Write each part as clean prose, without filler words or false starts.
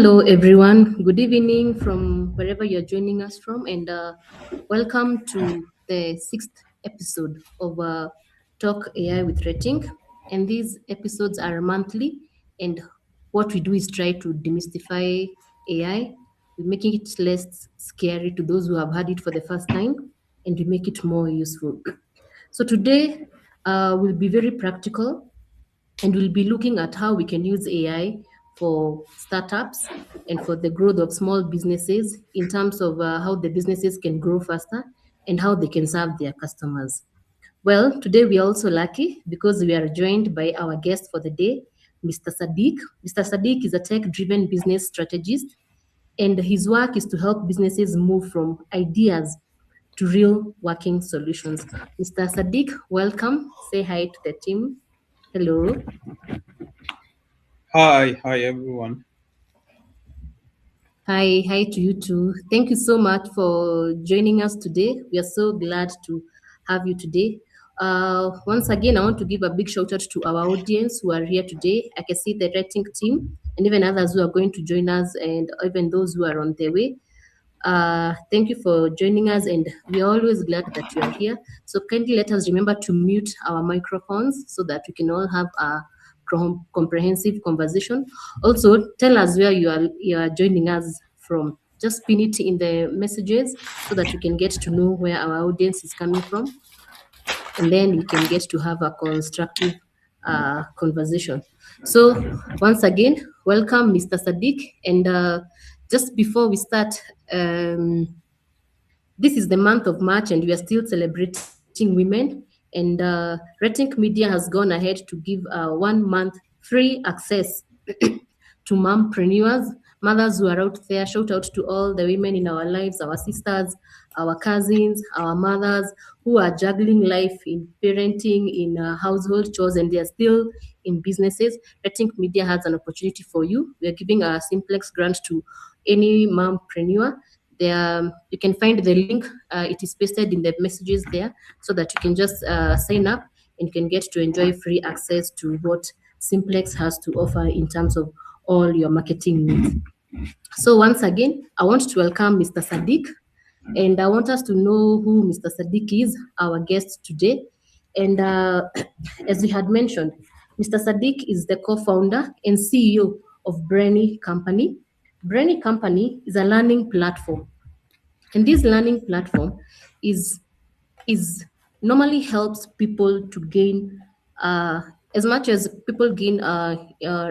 Hello, everyone. Good evening from wherever you're joining us from, and welcome to the sixth episode of Talk AI with Retink. And these episodes are monthly, and what we do is try to demystify AI. We make it less scary to those who have had it for the first time, and we make it more useful. So today, we'll be very practical and we'll be looking at how we can use AI for startups and for the growth of small businesses in terms of how the businesses can grow faster and how they can serve their customers. Well, today we are also lucky because we are joined by our guest for the day, Mr. Sadiq. Mr. Sadiq is a tech driven business strategist, and his work is to help businesses move from ideas to real working solutions. Mr. Sadiq, welcome. Say hi to the team. Hello. Hi everyone. Hi to you too. Thank you so much for joining us today. We are so glad to have you today. Once again, I want to give a big shout out to our audience who are here today. I can see the rating team and even others who are going to join us, and even those who are on their way. Thank you for joining us, and we are always glad that you are here. So kindly let us remember to mute our microphones so that we can all have a comprehensive conversation. Also, tell us where you are joining us from. Just pin it in the messages so that we can get to know where our audience is coming from, and then we can get to have a constructive conversation. So, once again, welcome, Mr. Sadiq. And just before we start, this is the month of March, and we are still celebrating women. And Retink Media has gone ahead to give 1 month free access to mompreneurs, mothers who are out there. Shout out to all the women in our lives, our sisters, our cousins, our mothers who are juggling life in parenting, in household chores, and they are still in businesses. I think media has an opportunity for you. We are giving a simplex grant to any mompreneur. There, you can find the link. It is pasted in the messages there, so that you can just sign up and you can get to enjoy free access to what Simplex has to offer in terms of all your marketing needs. So once again, I want to welcome Mr. Sadiq, and I want us to know who Mr. Sadiq is, our guest today. And as we had mentioned, Mr. Sadiq is the co-founder and CEO of Brainy Company. Brainy Company is a learning platform, and this learning platform is is normally helps people to gain uh, as much as people gain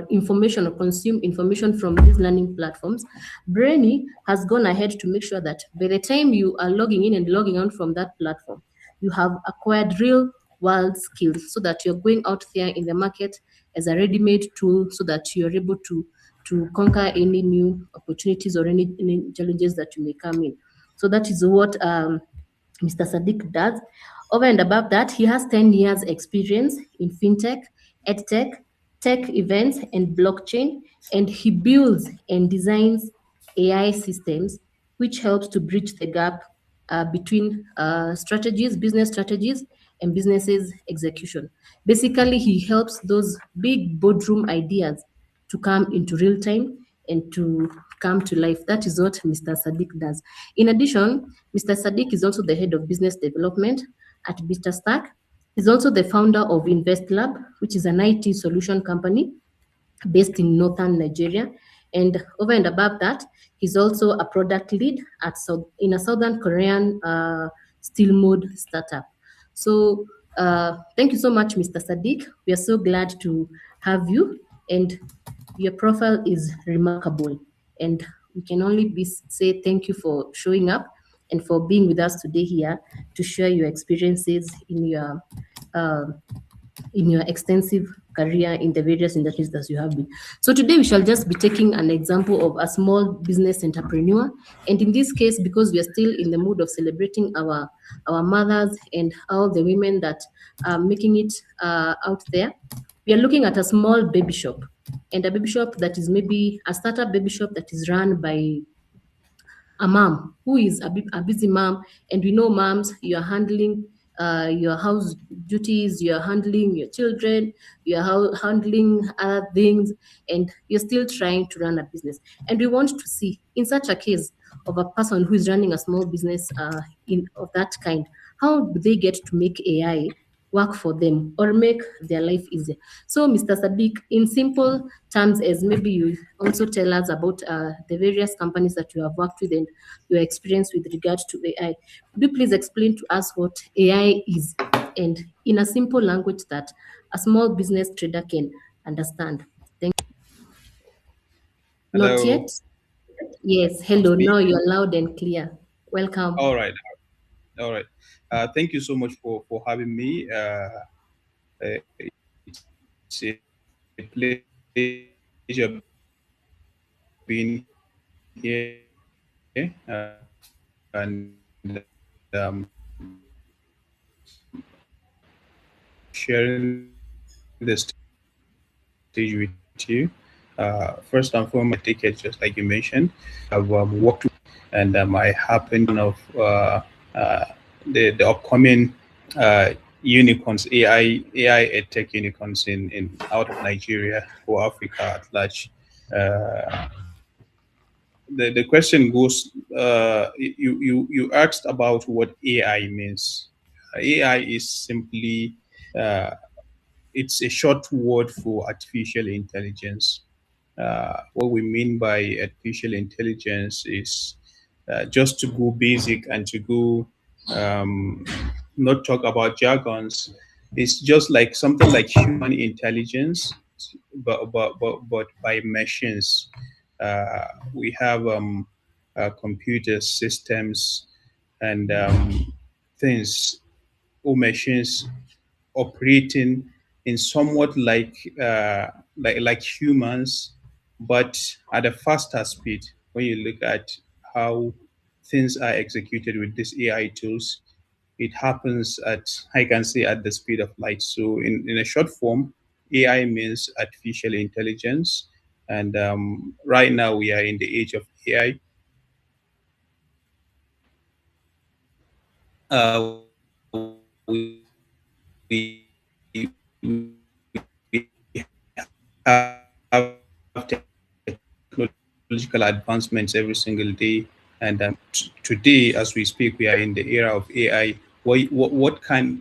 information or consume information from these learning platforms. Brainy has gone ahead to make sure that by the time you are logging in and logging out from that platform, you have acquired real world skills so that you're going out there in the market as a ready-made tool so that you're able to conquer any new opportunities or any challenges that you may come in. So that is what Mr. Sadiq does. Over and above that, he has 10 years experience in fintech, edtech, tech events, and blockchain, and he builds and designs AI systems, which helps to bridge the gap between business strategies, and businesses execution. Basically, he helps those big boardroom ideas to come into real time and to come to life. That is what Mr. Sadiq does. In addition, Mr. Sadiq is also the head of business development at BetaStack. He's also the founder of InvestLab, which is an IT solution company based in northern Nigeria. And over and above that, he's also a product lead in a Southern Korean steel mode startup. So thank you so much, Mr. Sadiq. We are so glad to have you, and your profile is remarkable. And we can only say thank you for showing up and for being with us today here to share your experiences uh, in your extensive career in the various industries that you have been. So today we shall just be taking an example of a small business entrepreneur. And in this case, because we are still in the mood of celebrating our mothers and all the women that are making it out there, we are looking at a small baby shop, and a baby shop that is maybe a startup baby shop that is run by a mom who is a busy mom. And we know moms, you are handling your house duties, you're handling your children, you're handling other things, and you're still trying to run a business. And we want to see, in such a case of a person who is running a small business of that kind, how do they get to make AI work for them or make their life easier? So, Mr. Sadiq, in simple terms, as maybe you also tell us about the various companies that you have worked with and your experience with regard to AI, could you please explain to us what AI is, and in a simple language that a small business trader can understand? Thank you. Not yet? Hello, Yes. I'll Hello. speak. Now you're loud and clear. Welcome. All right, all right. Thank you so much for having me. It's a pleasure being here, and sharing the stage with you. First and foremost, I take it just like you mentioned. I've worked with, and I happen to be one of the upcoming uh, unicorns, AI tech unicorns in out of Nigeria or Africa at large. The question goes, you asked about what AI means. AI is simply it's a short word for artificial intelligence. What we mean by artificial intelligence is just to go basic and to go um, not talk about jargons. It's just like something like human intelligence, but by machines. We have computer systems and things or machines operating in somewhat like humans, but at a faster speed. When you look at how things are executed with these AI tools, it happens at, I can say, at the speed of light. So in a short form, AI means artificial intelligence. And right now we are in the age of AI. We have technological advancements every single day. And today, as we speak, we are in the era of AI. What can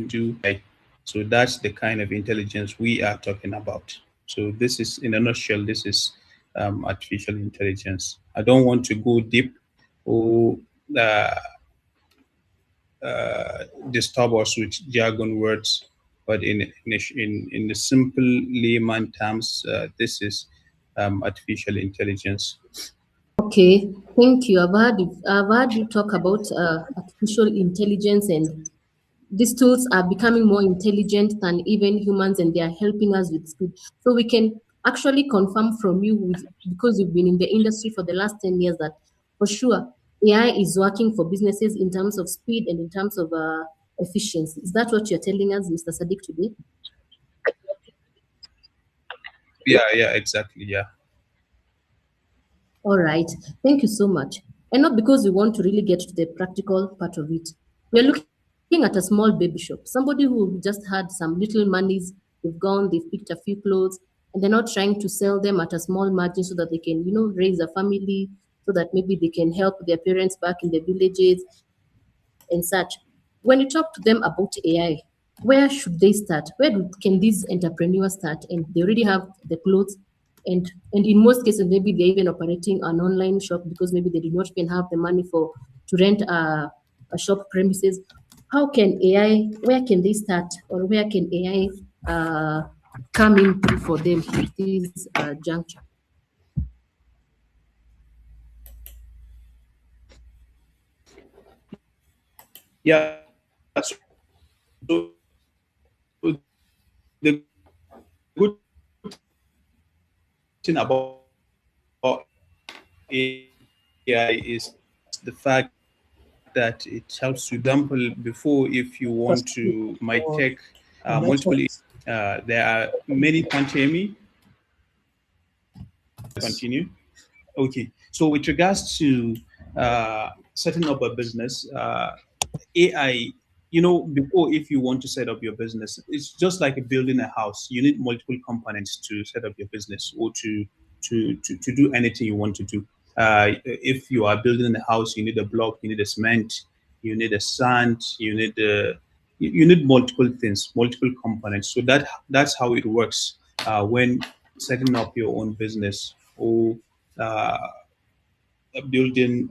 do AI? So that's the kind of intelligence we are talking about. So this is, in a nutshell, this is artificial intelligence. I don't want to go deep or uh, disturb us with jargon words, but in the simple layman terms, this is artificial intelligence. Okay, thank you. I've heard you talk about artificial intelligence, and these tools are becoming more intelligent than even humans, and they are helping us with speed. So we can actually confirm from you, because you've been in the industry for the last 10 years, that for sure AI is working for businesses in terms of speed and in terms of efficiency. Is that what you're telling us, Mr. Sadiq, today? Yeah, exactly. Yeah. All right. Thank you so much. And not because we want to really get to the practical part of it. We're looking at a small baby shop, somebody who just had some little monies, they've gone, they've picked a few clothes, and they're not trying to sell them at a small margin so that they can, raise a family, so that maybe they can help their parents back in the villages and such. When you talk to them about AI, where should they start? Can these entrepreneurs start? And they already have the clothes, and in most cases maybe they're even operating an online shop because maybe they do not even have the money to rent a shop premises. How can AI, where can they start, or where can AI come in through for them at this juncture? Yeah. So the good thing about AI is the fact that it helps you. For example, before, if you want to might take multiple, there are many. Can't hear me? Continue. Okay. So with regards to setting up a business, AI before, if you want to set up your business, it's just like building a house. You need multiple components to set up your business, or to do anything you want to do. If you are building a house, you need a block, you need a cement, you need a sand, you need multiple things, multiple components. So that's how it works when setting up your own business, or uh, building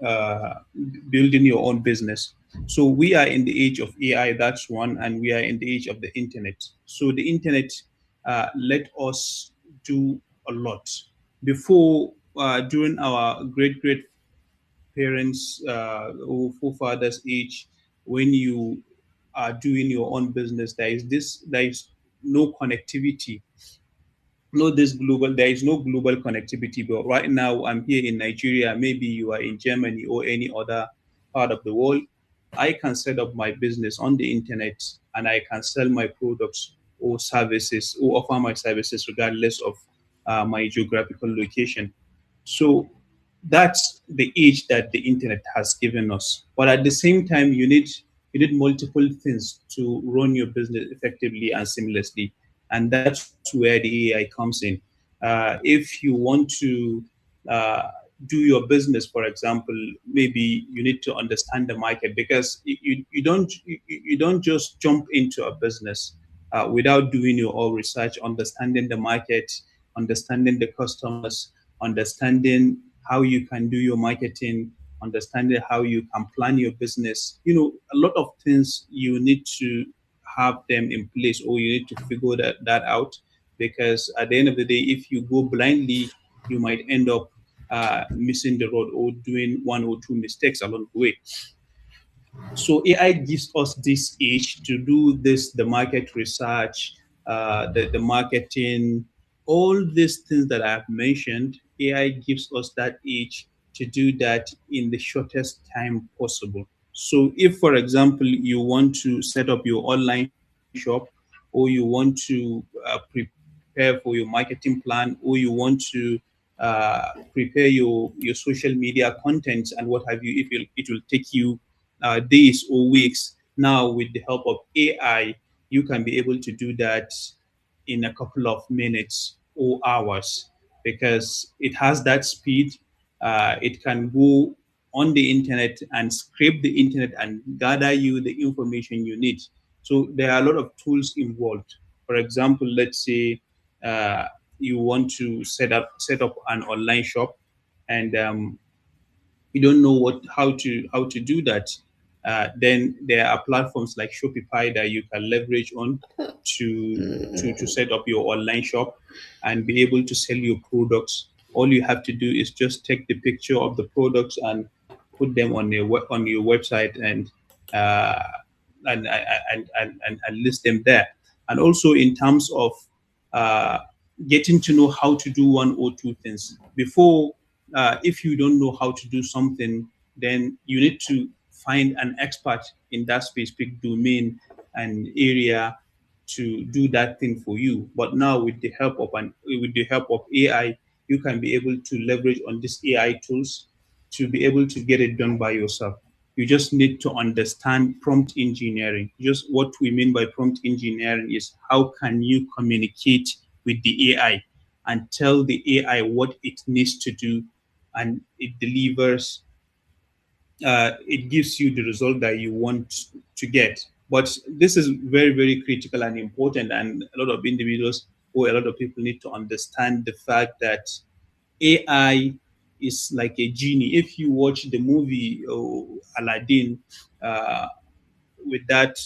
building your own business. So we are in the age of AI, that's one, and we are in the age of the internet. So the internet let us do a lot. Before, during our great parents or forefathers' age, when you are doing your own business, there is no connectivity, no this global there is no global connectivity. But right now I'm here in Nigeria, maybe you are in Germany or any other part of the world. I can set up my business on the internet, and I can sell my products or services, or offer my services regardless of my geographical location. So that's the age that the internet has given us. But at the same time, you need multiple things to run your business effectively and seamlessly, and that's where the AI comes in. If you want to uh, do your business, for example, maybe you need to understand the market, because you don't just jump into a business without doing your own research, understanding the market, understanding the customers, understanding how you can do your marketing, understanding how you can plan your business. A lot of things you need to have them in place, or you need to figure that out, because at the end of the day, if you go blindly, you might end up missing the road, or doing one or two mistakes along the way. So AI gives us this age to do this, the market research, the marketing, all these things that I've mentioned. AI gives us that age to do that in the shortest time possible. So if, for example, you want to set up your online shop, or you want to prepare for your marketing plan, or you want to prepare your social media contents and what have you, it will take you days or weeks. Now, with the help of AI, you can be able to do that in a couple of minutes or hours, because it has that speed. It can go on the internet and scrape the internet and gather you the information you need. So there are a lot of tools involved. For example, let's say uh, you want to set up an online shop, and you don't know how to do that. Then there are platforms like Shopify that you can leverage on to set up your online shop and be able to sell your products. All you have to do is just take the picture of the products and put them on your website, uh, and list them there. And also, in terms of uh, getting to know how to do one or two things before, if you don't know how to do something, then you need to find an expert in that specific domain and area to do that thing for you. But now, with the help of AI, you can be able to leverage on these AI tools to be able to get it done by yourself. You just need to understand prompt engineering. Just what we mean by prompt engineering is, how can you communicate with the AI and tell the AI what it needs to do, and it delivers, it gives you the result that you want to get. But this is very, very critical and important, and a lot of individuals or a lot of people need to understand the fact that AI is like a genie. If you watch the movie Aladdin, uh, with that,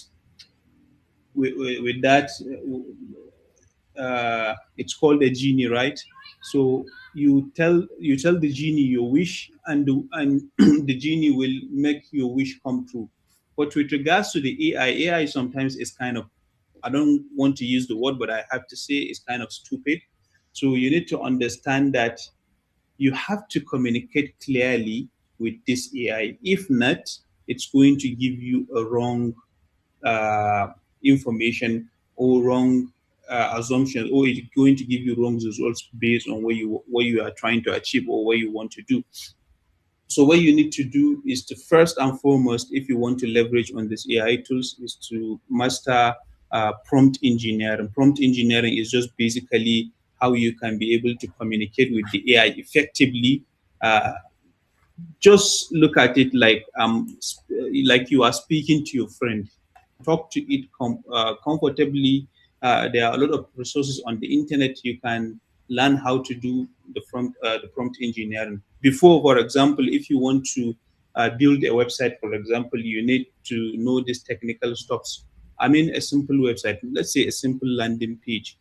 with that, it's called a genie, right? So you tell the genie your wish, and the genie will make your wish come true. But with regards to the AI sometimes is kind of, I don't want to use the word, but I have to say it's kind of stupid. So you need to understand that you have to communicate clearly with this AI. If not, it's going to give you a wrong uh, information, or wrong assumptions, or it's going to give you wrong results based on what you are trying to achieve or what you want to do. So what you need to do is to first and foremost, if you want to leverage on these AI tools, is to master prompt engineering. Prompt engineering is just basically how you can be able to communicate with the AI effectively. Uh, just look at it like you are speaking to your friend. Talk to it comfortably. There are a lot of resources on the internet. You can learn how to do the prompt engineering. Before, for example, if you want to build a website, for example, you need to know these technical stuffs. I mean, a simple website, let's say a simple landing page.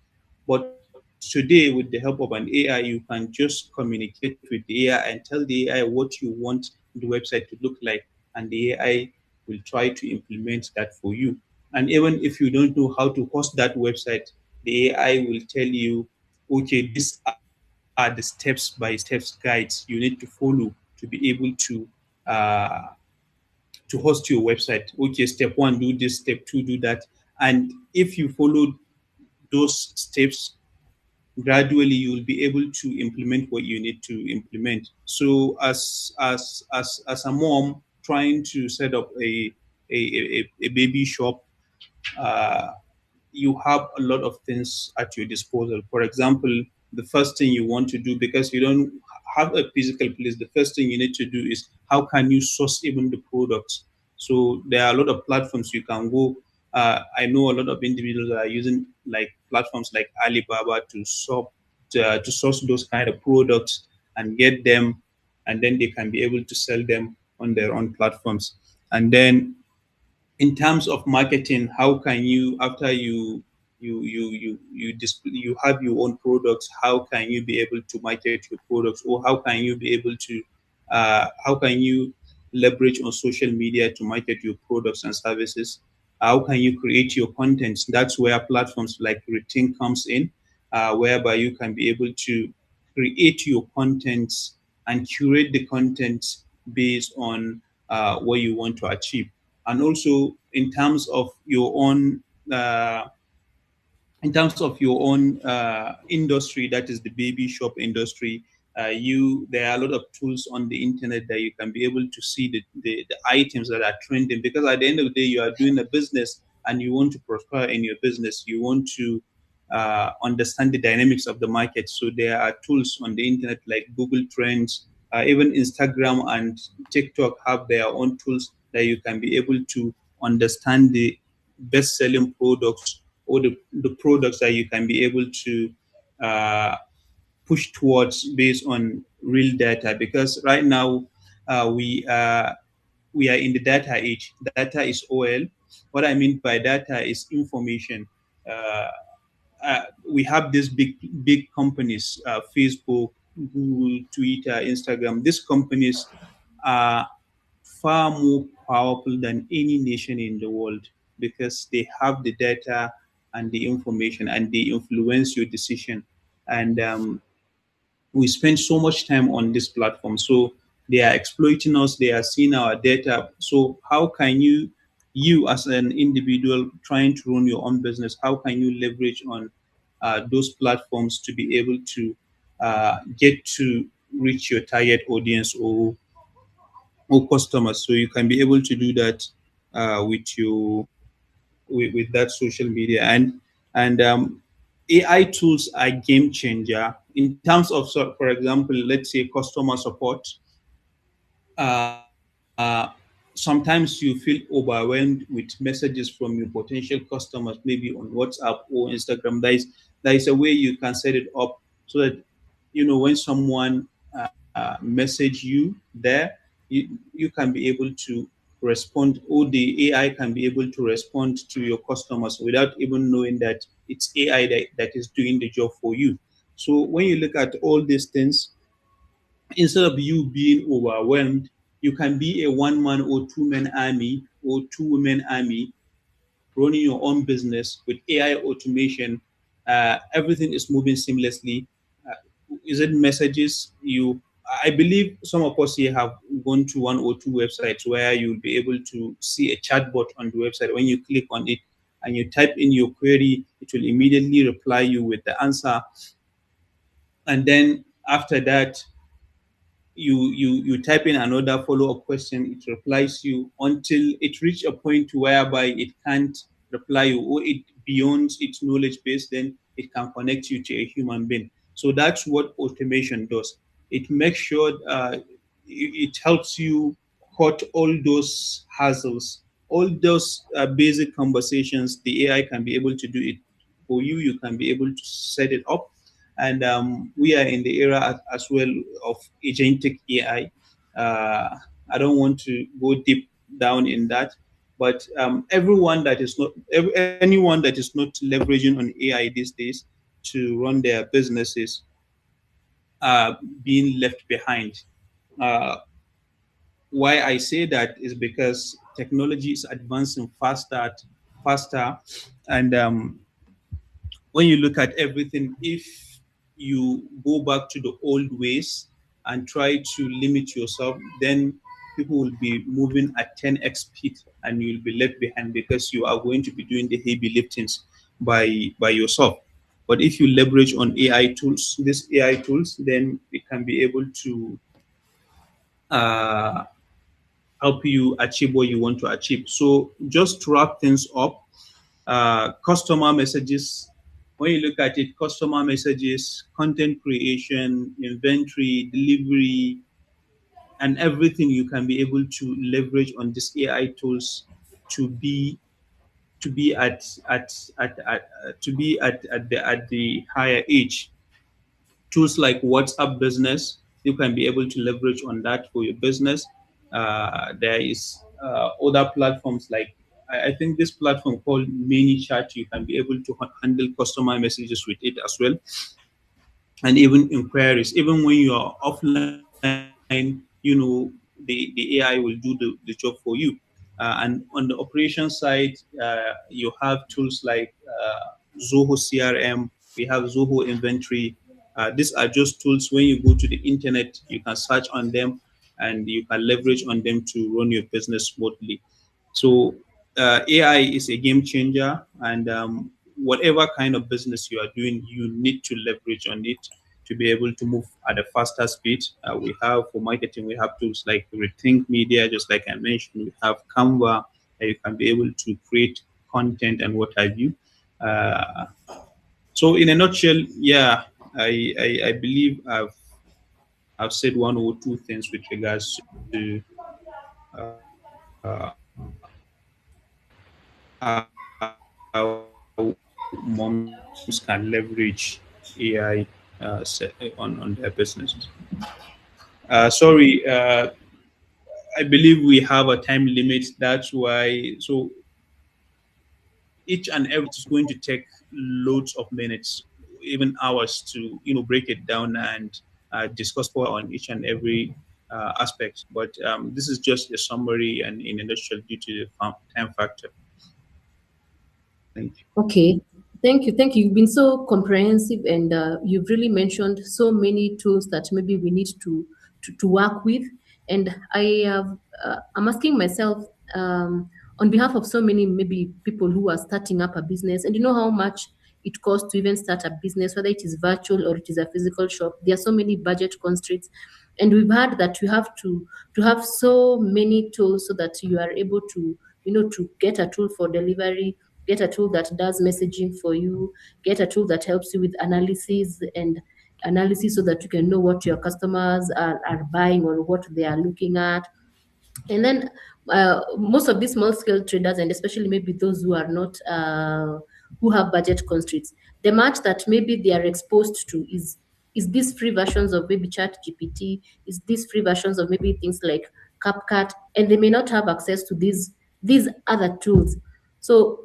But today, with the help of an AI, you can just communicate with the AI and tell the AI what you want the website to look like, and the AI will try to implement that for you. And even if you don't know how to host that website, the AI will tell you, okay, these are the steps by steps guides you need to follow to be able uh, to host your website. Okay, step one, do this, step two, do that. And if you follow those steps, gradually you will be able to implement what you need to implement. So as a mom trying to set up a baby shop, uh, you have a lot of things at your disposal. For example, the first thing you want to do, because you don't have a physical place, the first thing you need to do is how can you source even the products. So there are a lot of platforms you can go. I know a lot of individuals that are using like platforms like Alibaba to source those kind of products and get them, and then they can be able to sell them on their own platforms. And then in terms of marketing, how can you, after you have your own products, how can you be able to market your products, or how can you be able to how can you leverage on social media to market your products and services? How can you create your content? That's where platforms like Retink comes in, whereby you can be able to create your contents and curate the content based on what you want to achieve. And also uh, in terms of your own industry, that is the baby shop industry. You There are a lot of tools on the internet that you can be able to see the items that are trending, because at the end of the day you are doing a business and you want to prosper in your business. You want to understand the dynamics of the market. So there are tools on the internet like Google Trends, even Instagram and TikTok have their own tools that you can be able to understand the best selling products, or the products that you can be able to uh, push towards based on real data. Because right now uh, we are we are in the data age. Data is oil. What I mean by data is information. Uh, we have these big companies, Facebook, Google, Twitter, Instagram. These companies are far more powerful than any nation in the world, because they have the data and the information, and they influence your decision. And we spend so much time on this platform. So they are exploiting us, they are seeing our data. So how can you as an individual trying to run your own business, how can you leverage on those platforms to be able to get to reach your target audience, or customers? So you can be able to do that with that social media. And AI tools are game changer in terms of, so for example, let's say customer support. Sometimes you feel overwhelmed with messages from your potential customers, maybe on WhatsApp or Instagram. There is a way you can set it up so that when someone message you there, you can be able to respond, or the AI can be able to respond to your customers without even knowing that it's AI that is doing the job for you. So when you look at all these things, instead of you being overwhelmed, you can be a one man or two man army or two women army running your own business with AI automation. Everything is moving seamlessly. Is it messages? I believe some of us here have gone to one or two websites where you'll be able to see a chatbot on the website. When you click on it and you type in your query, it will immediately reply you with the answer. And then after that, you type in another follow-up question, it replies you until it reach a point whereby it can't reply you, or it beyond its knowledge base, then it can connect you to a human being. So that's what automation does. It makes sure it helps you cut all those hassles, all those basic conversations. The AI can be able to do it for you. You can be able to set it up. And we are in the era as well of agentic AI. I don't want to go deep down in that, but everyone that is not anyone that is not leveraging on AI these days to run their businesses are being left behind. Uh, why I say that is because technology is advancing faster, and when you look at everything, if you go back to the old ways and try to limit yourself, then people will be moving at 10x speed and you'll be left behind because you are going to be doing the heavy liftings by yourself. But if you leverage on AI tools, these AI tools, then it can be able to uh, help you achieve what you want to achieve. So just to wrap things up, customer messages. When you look at it, customer messages, content creation, inventory, delivery, and everything you can be able to leverage on these AI tools to be to be at to be at the higher age. Tools like WhatsApp Business, you can be able to leverage on that for your business. There is other platforms like I think this platform called ManyChat. You can be able to handle customer messages with it as well, and even inquiries. Even when you are offline, the AI will do the job for you. And on the operation side, you have tools like Zoho CRM, we have Zoho Inventory. These are just tools. When you go to the internet, you can search on them and you can leverage on them to run your business smoothly. So AI is a game changer, and whatever kind of business you are doing, you need to leverage on it to be able to move at a faster speed. We have for marketing, we have tools like Rethink Media, just like I mentioned. We have Canva, you can be able to create content and what have you. Uh, so, in a nutshell, yeah, I believe I've said one or two things with regards to how moms can leverage AI on their businesses. Sorry, I believe we have a time limit. That's why. So each and every is going to take loads of minutes, even hours to break it down and discuss more on each and every aspect. But this is just a summary and in a nutshell due to the time factor. Thank you. Okay, thank you. Thank you. You've been so comprehensive, and you've really mentioned so many tools that maybe we need to work with. And I'm asking myself, on behalf of so many maybe people who are starting up a business, and you know how much it costs to even start a business, whether it is virtual or it is a physical shop. There are so many budget constraints, and we've heard that you have to have so many tools so that you are able to to get a tool for delivery, get a tool that does messaging for you, get a tool that helps you with analysis so that you can know what your customers are buying or what they are looking at. And then most of these small scale traders, and especially maybe those who are not who have budget constraints, the much that maybe they are exposed to is these free versions of maybe chat gpt, is these free versions of maybe things like CapCut, and they may not have access to these other tools. So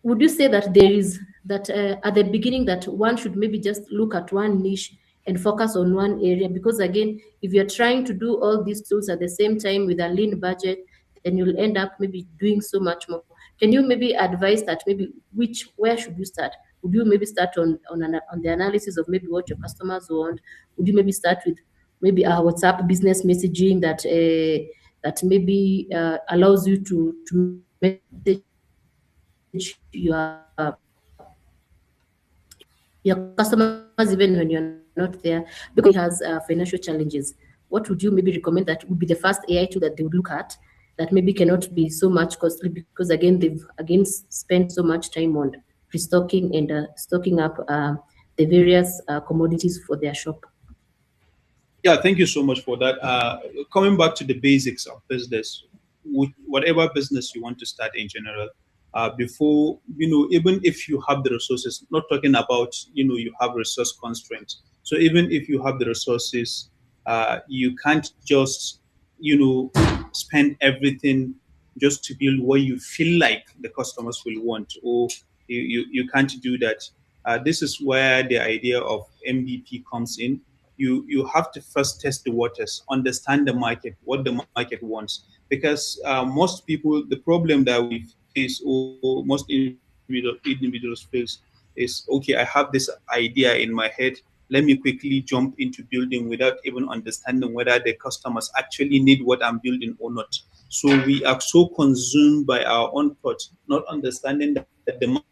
would you say that there is that at the beginning that one should maybe just look at one niche and focus on one area? Because again, if you're trying to do all these tools at the same time with a lean budget, then you'll end up maybe doing so much more. Can you maybe advise that maybe which where should you start? Would you maybe start on the analysis of maybe what your customers want? Would you maybe start with maybe a WhatsApp business messaging that maybe allows you to message your customers even when you're not there, because has financial challenges? what would you maybe recommend that would be the first AI tool that they would look at that maybe cannot be so much costly, because again they've again spent so much time on restocking and stocking up the various commodities for their shop. Yeah, thank you so much for that. Coming back to the basics of business, whatever business you want to start in general, before, even if you have the resources, not talking about, you have resource constraints. So even if you have the resources, you can't just, spend everything just to build what you feel like the customers will want, or you can't do that. This is where the idea of MVP comes in. You have to first test the waters, understand the market, what the market wants, because most people, the problem that we face, or most individuals face, is okay. I have this idea in my head. Let me quickly jump into building without even understanding whether the customers actually need what I'm building or not. So we are so consumed by our own thoughts, not understanding that the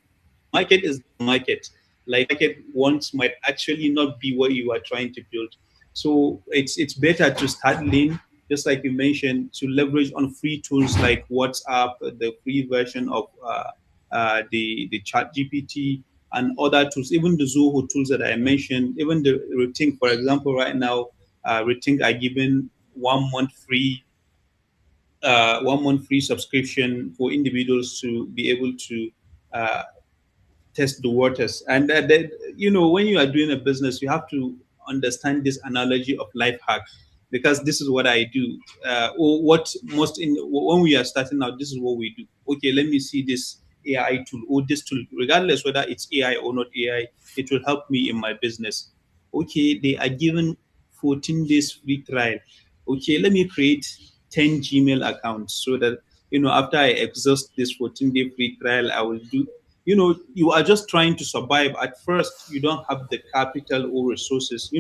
market is the market. Like the market wants might actually not be what you are trying to build. So it's better to start lean, just like you mentioned, to leverage on free tools like WhatsApp, the free version of the Chat GPT and other tools, even the Zoho tools that I mentioned, even the Retink, for example, right now, Retink are giving 1 month free 1 month free subscription for individuals to be able to uh, test the waters. And when you are doing a business, you have to understand this analogy of life hack, because this is what I do. Or what most in when we are starting out, this is what we do. Okay, let me see this AI tool or this tool, regardless whether it's AI or not AI, it will help me in my business. Okay, they are given 14 days free trial. Okay, let me create 10 Gmail accounts so that after I exhaust this 14-day free trial, I will do. You are just trying to survive. At first you don't have the capital or resources.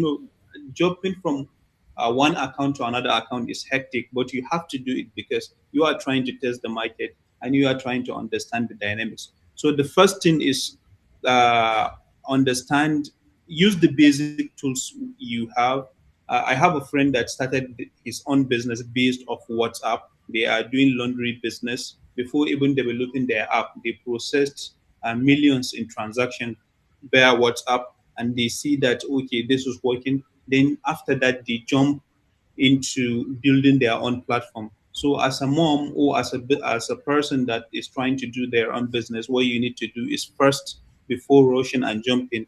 Jumping from one account to another account is hectic, but you have to do it because you are trying to test the market and you are trying to understand the dynamics. So the first thing is uh, understand, use the basic tools you have. I have a friend that started his own business based off WhatsApp. They are doing laundry business. Before even developing their app, they processed millions in transactions via WhatsApp, and they see that okay, this is working. Then after that, they jump into building their own platform. So as a mom, or as a person that is trying to do their own business, what you need to do is first, before rushing and jumping,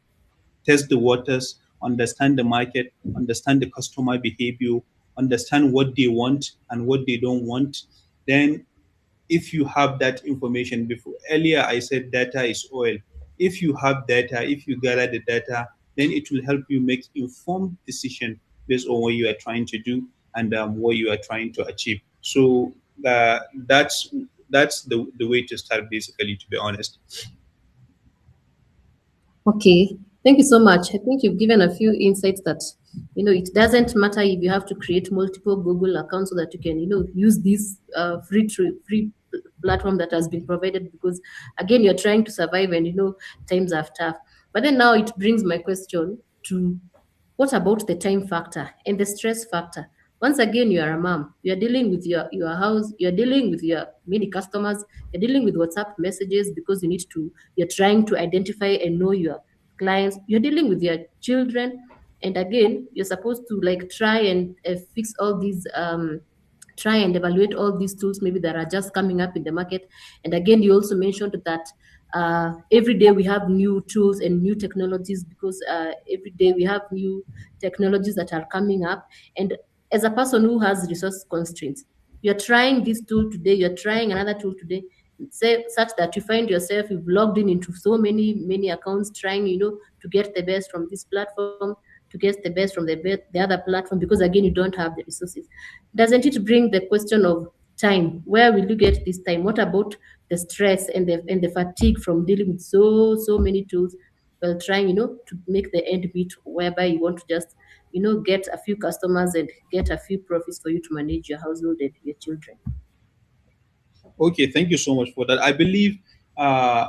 test the waters, understand the market, understand the customer behavior, understand what they want and what they don't want. Then if you have that information, before earlier I said data is oil. If you have data, if you gather the data, then it will help you make informed decision based on what you are trying to do and what you are trying to achieve. So uh, that's that's the way to start, basically, to be honest. Okay, thank you so much. I think you've given a few insights that it doesn't matter if you have to create multiple Google accounts so that you can use this free platform that has been provided, because again you're trying to survive and times are tough. But then now it brings my question to, what about the time factor and the stress factor? Once again, you are a mom. You are dealing with your house. You are dealing with your many customers. You're dealing with WhatsApp messages because you're trying to identify and know your clients. You're dealing with your children. And again, you're supposed to like try and fix all these try and evaluate all these tools maybe that are just coming up in the market. And again, you also mentioned that every day we have new tools and new technologies, because every day we have new technologies that are coming up. And as a person who has resource constraints, you're trying this tool today, you're trying another tool today, say such that you find yourself you've logged in into so many accounts, trying to get the best from this platform, to get the best from the other platform, because again you don't have the resources. Doesn't it bring the question of time? Where will you get this time? What about the stress and the fatigue from dealing with so many tools while trying to make the end meet, whereby you want to just get a few customers and get a few profits for you to manage your household and your children? Okay, thank you so much for that. I believe uh,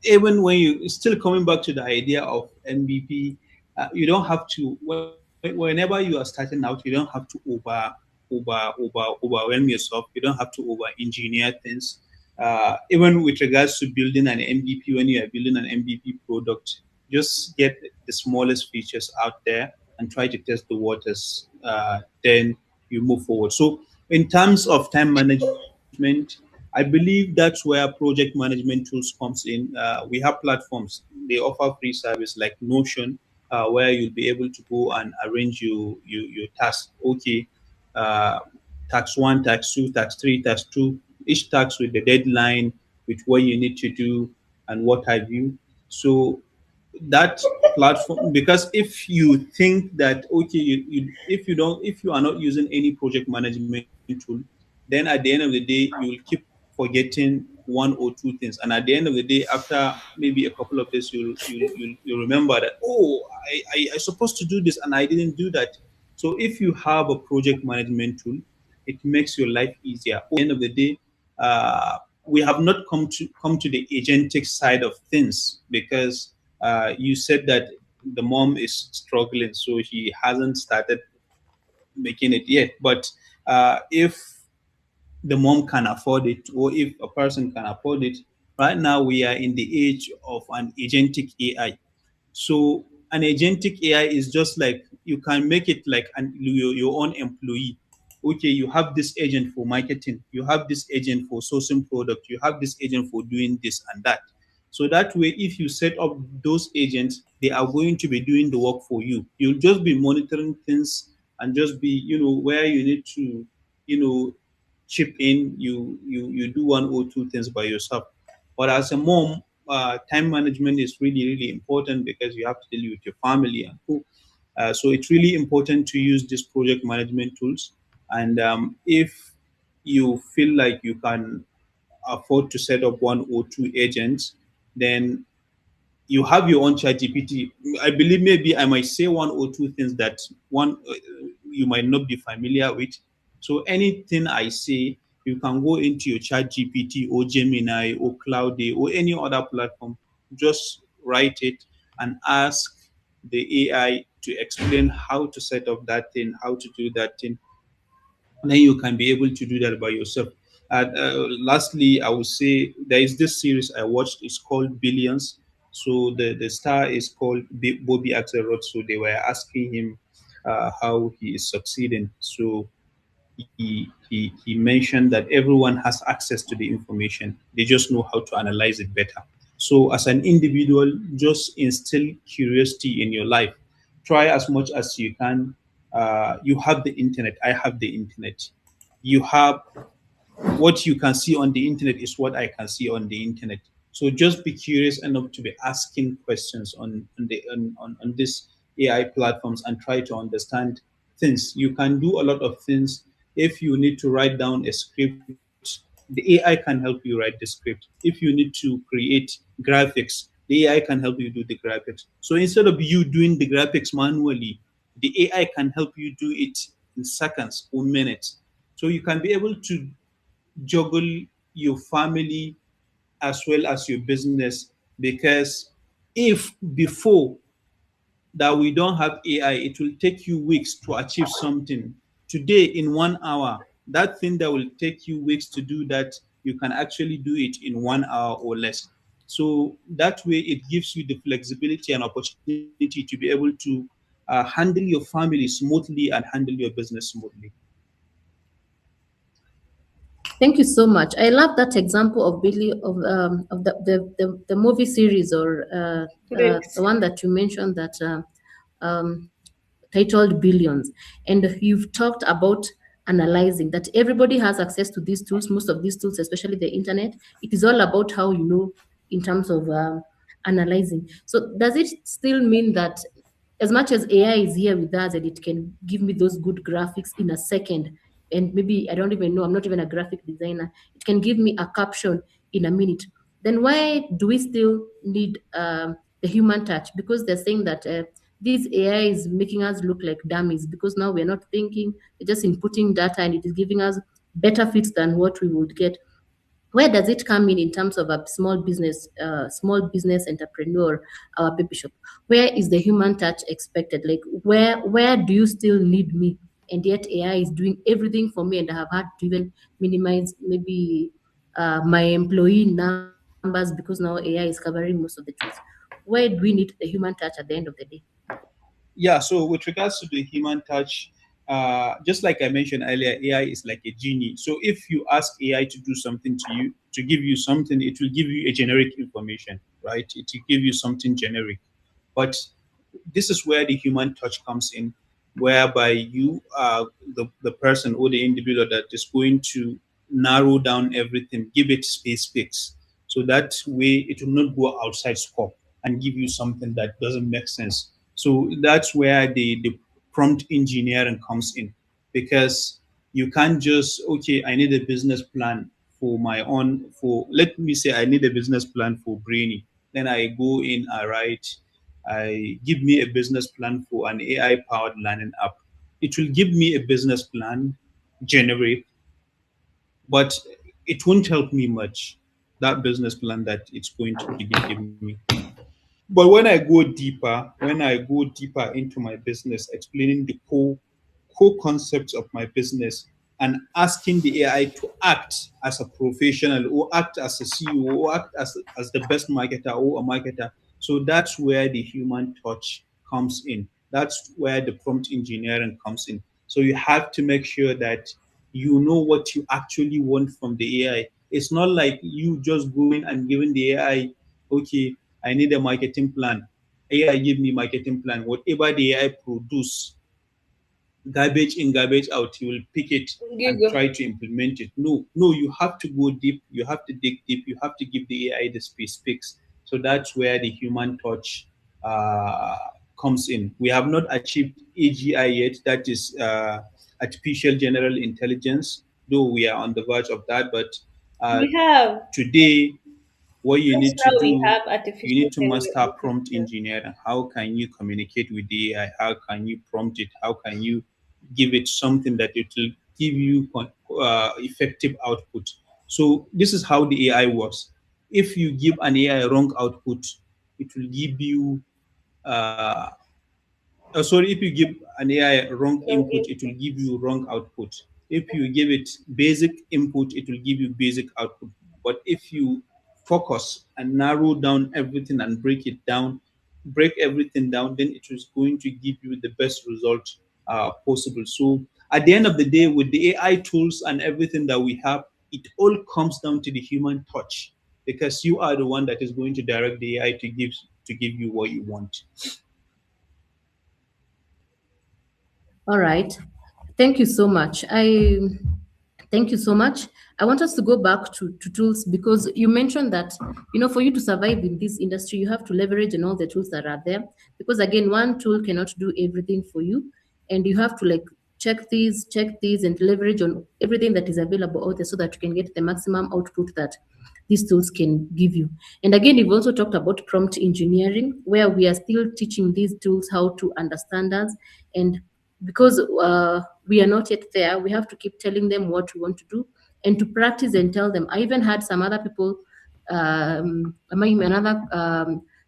even when you still coming back to the idea of MVP, you don't have to. whenever you are starting out, you don't have to overwhelm yourself. You don't have to over engineer things. Even with regards to building an MVP, when you are building an MVP product, just get the smallest features out there and try to test the waters. Then you move forward. So, in terms of time management, I believe that's where project management tools comes in. We have platforms, they offer free service like Notion, where you'll be able to go and arrange your task. Okay, uh, task one, task two, task three, task two, each task with the deadline, with what you need to do, and what have you. So that platform, because if you think that okay, if you are not using any project management tool, then at the end of the day you will keep forgetting one or two things, and at the end of the day, after maybe a couple of days, you'll remember that, oh, I supposed to do this and I didn't do that. So if you have a project management tool, it makes your life easier. At the end of the day, uh, we have not come to the agentic side of things, because you said that the mom is struggling, so she hasn't started making it yet. But if the mom can afford it, or if a person can afford it, right now we are in the age of an agentic AI. So an agentic AI is just like, you can make it like your own employee. Okay, you have this agent for marketing, you have this agent for sourcing product, you have this agent for doing this and that. So that way, if you set up those agents, they are going to be doing the work for you. You'll just be monitoring things and just be, where you need to, you know, chip in. You do one or two things by yourself. But as a mom, time management is really, really important, because you have to deal with your family and who. So it's really important to use these project management tools. And if you feel like you can afford to set up one or two agents, then you have your own chat GPT. I believe maybe I might say one or two things that one you might not be familiar with. So anything I say, you can go into your chat GPT or Gemini or Cloudy or any other platform, just write it and ask the AI to explain how to set up that thing, how to do that thing, then you can be able to do that by yourself. And lastly, I would say there is this series I watched. It's called Billions. So the star is called Bobby Axelrod. So they were asking him how he is succeeding. So he mentioned that everyone has access to the information. They just know how to analyze it better. So as an individual, just instill curiosity in your life. Try as much as you can. You have the internet. I have the internet. You have what you can see on the internet is what I can see on the internet. So just be curious enough to be asking questions on this AI platforms and try to understand things. You can do a lot of things. If you need to write down a script, the AI can help you write the script. If you need to create graphics, the AI can help you do the graphics. So instead of you doing the graphics manually, the AI can help you do it in seconds or minutes. So you can be able to juggle your family as well as your business, because if before that we don't have AI, it will take you weeks to achieve something. Today, in 1 hour, that thing that will take you weeks to do that, you can actually do it in 1 hour or less. So that way, it gives you the flexibility and opportunity to be able to handle your family smoothly and handle your business smoothly. Thank you so much. I love that example of Billy of the movie series, or the one that you mentioned, that titled Billions. And you've talked about analyzing that everybody has access to these tools, most of these tools, especially the internet. It is all about how you know, in terms of analyzing. So does it still mean that as much as AI is here with us and it can give me those good graphics in a second, and maybe I don't even know, I'm not even a graphic designer, it can give me a caption in a minute, then why do we still need the human touch? Because they're saying that this AI is making us look like dummies, because now we're not thinking, we're just inputting data and it is giving us better fits than what we would get. Where does it come in terms of a small business entrepreneur, our baby shop? Where is the human touch expected? Like where do you still need me? And yet AI is doing everything for me, and I have had to even minimize maybe my employee numbers because now AI is covering most of the tools. Where do we need the human touch at the end of the day? Yeah, so with regards to the human touch, just like I mentioned earlier, AI is like a genie. So if you ask AI to do something to you, to give you something, it will give you a generic information, right? It will give you something generic. But this is where the human touch comes in, whereby you are the person or the individual that is going to narrow down everything, give it space picks. So that way it will not go outside scope and give you something that doesn't make sense. So that's where the prompt engineering comes in, because you can't just, okay, I need a business plan for my own, for, let me say I need a business plan for Brainy. Then I go in, I write, I give me a business plan for an AI powered learning app. It will give me a business plan, generate, but it won't help me much. That business plan that it's going to give me. But when I go deeper into my business, explaining the core concepts of my business and asking the AI to act as a professional or act as a CEO or act as the best marketer or a marketer. So that's where the human touch comes in. That's where the prompt engineering comes in. So you have to make sure that you know what you actually want from the AI. It's not like you just going and giving the AI, okay, I need a marketing plan. AI give me marketing plan. Whatever the AI produce, garbage in, garbage out, you will pick it and try to implement it. No, no, you have to go deep. You have to dig deep. You have to give the AI the specifics. So that's where the human touch uh, comes in. We have not achieved AGI yet. That is artificial general intelligence, though we are on the verge of that. But uh, We have. today, what you Just need to now we do, have you artificial need to master prompt intelligence. engineering. How can you communicate with the AI? How can you prompt it? How can you give it something that it will give you effective output? So this is how the AI works. If you give an AI wrong output, it will give you uh, sorry, if you give an AI wrong Wrong input, it will input. give you wrong output. If you give it basic input, it will give you basic output. But if you focus and narrow down everything and break everything down, then it is going to give you the best result possible. So at the end of the day, with the AI tools and everything that we have, it all comes down to the human touch, because you are the one that is going to direct the AI to give you what you want. All right. Thank you so much. Thank you so much. I want us to go back to tools, because you mentioned that, for you to survive in this industry, you have to leverage on all the tools that are there. Because again, one tool cannot do everything for you, and you have to like check these, and leverage on everything that is available out there so that you can get the maximum output that these tools can give you. And again, you've also talked about prompt engineering, where we are still teaching these tools how to understand us. And because we are not yet there, we have to keep telling them what we want to do and to practice and tell them. I even had some other people, another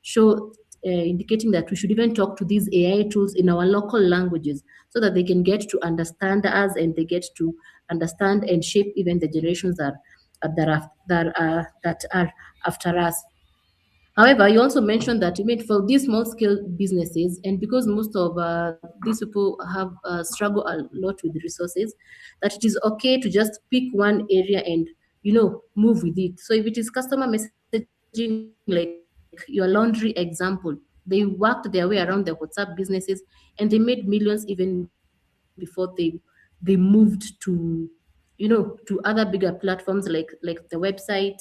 show indicating that we should even talk to these AI tools in our local languages so that they can get to understand us, and they get to understand and shape even the generations that are after us. However, you also mentioned that even for these small scale businesses, and because most of these people have struggle a lot with resources, that it is okay to just pick one area and move with it. So if it is customer messaging, like your laundry example, they worked their way around the WhatsApp businesses, and they made millions even before they moved to other bigger platforms like the website,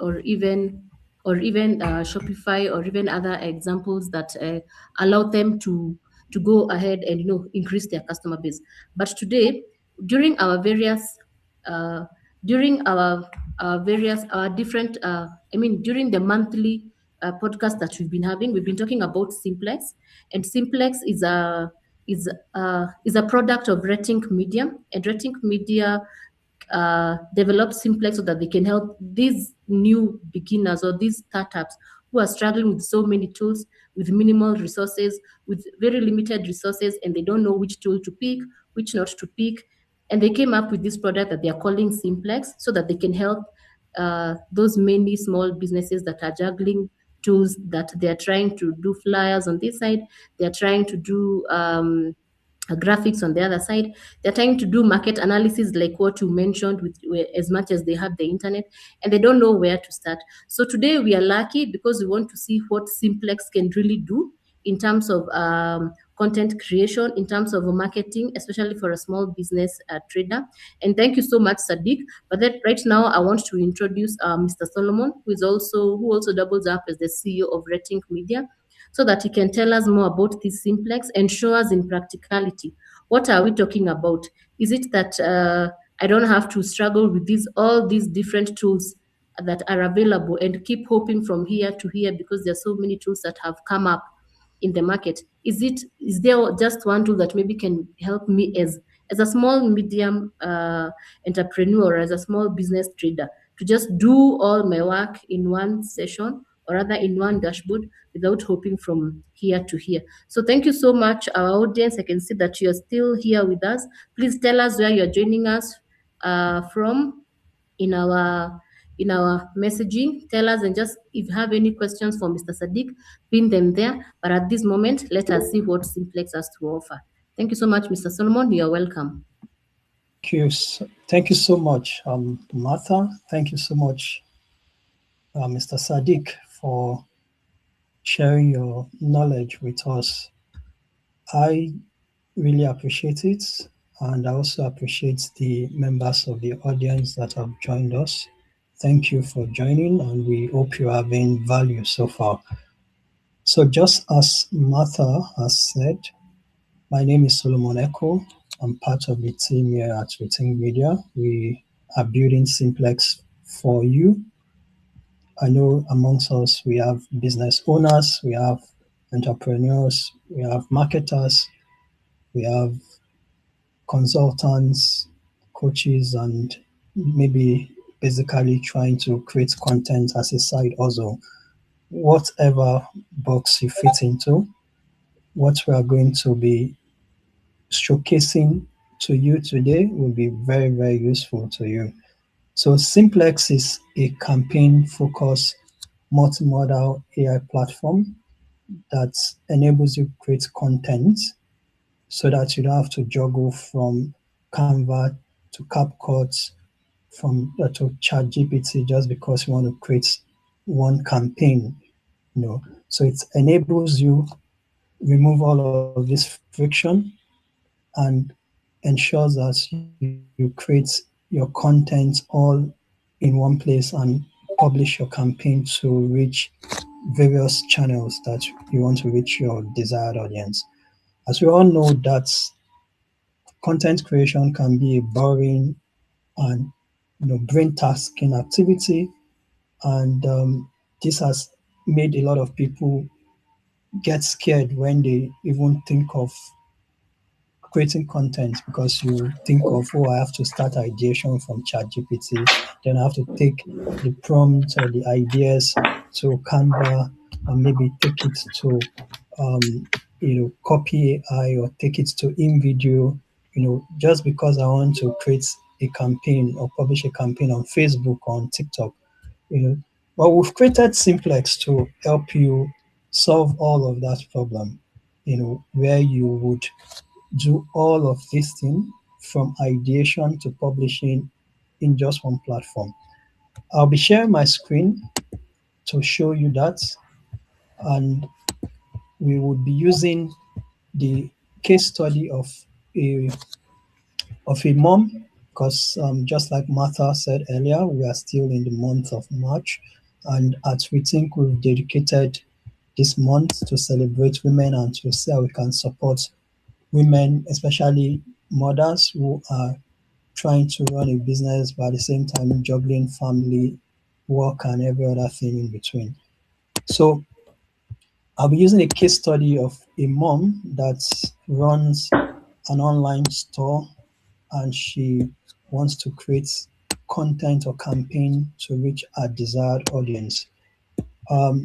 or even Shopify, or even other examples that allow them to go ahead and increase their customer base. But today, during our various uh, during our various our different during the monthly podcast that we've been talking about Simplex. And Simplex is a product of Retink Media, and Retink Media develop simplex so that they can help these new beginners or these startups who are struggling with so many tools, with minimal resources, with very limited resources, and they don't know which tool to pick, which not to pick. And they came up with this product that they are calling simplex so that they can help those many small businesses that are juggling tools, that they are trying to do flyers on this side, they are trying to do graphics on the other side, they're trying to do market analysis like what you mentioned, with as much as they have the internet, and they don't know where to start. So today we are lucky because we want to see what simplex can really do in terms of content creation, in terms of marketing, especially for a small business trader. And thank you so much, Sadiq. But then right now I want to introduce Mr. Solomon, who also doubles up as the CEO of Retink Media, so that he can tell us more about this simplex and show us in practicality what are we talking about. Is it that I don't have to struggle with all these different tools that are available and keep hoping from here to here because there are so many tools that have come up in the market? Is there just one tool that maybe can help me as a small medium entrepreneur, or as a small business trader, to just do all my work in one session, or rather in one dashboard, without hopping from here to here? So thank you so much, our audience. I can see that you are still here with us. Please tell us where you are joining us from in our messaging. Tell us, and just if you have any questions for Mr. Sadiq, pin them there. But at this moment, let us see what Simplex has to offer. Thank you so much, Mr. Solomon. You are welcome. Thank you so much, Martha. Thank you so much, Mr. Sadiq, for sharing your knowledge with us. I really appreciate it, and I also appreciate the members of the audience that have joined us. Thank you for joining, and we hope you're having value so far. So, just as Martha has said, my name is Solomon Echo. I'm part of the team here at Retink Media. We are building Simplex for you. I know amongst us we have business owners, we have entrepreneurs, we have marketers, we have consultants, coaches, and maybe basically trying to create content as a side hustle. Whatever box you fit into, what we are going to be showcasing to you today will be very, very useful to you. So Simplex is a campaign-focused multimodal AI platform that enables you to create content so that you don't have to juggle from Canva to CapCut, from to ChatGPT just because you want to create one campaign. So it enables you remove all of this friction and ensures that you create your content all in one place and publish your campaign to reach various channels that you want to reach your desired audience. As we all know that content creation can be a boring and brain tasking activity, and this has made a lot of people get scared when they even think of creating content, because you think of, oh, I have to start ideation from ChatGPT, then I have to take the prompt or the ideas to Canva, and maybe take it to copy AI, or take it to InVideo, just because I want to create a campaign or publish a campaign on Facebook or on TikTok. you know. But we've created Simplex to help you solve all of that problem, where you would do all of this thing from ideation to publishing in just one platform. I'll be sharing my screen to show you that, and we would be using the case study a of a mom, because just like Martha said earlier, we are still in the month of March, and at Rethink we've dedicated this month to celebrate women and to see how we can support women, especially mothers who are trying to run a business but at the same time juggling family, work, and every other thing in between. So I'll be using a case study of a mom that runs an online store, and she wants to create content or campaign to reach a desired audience.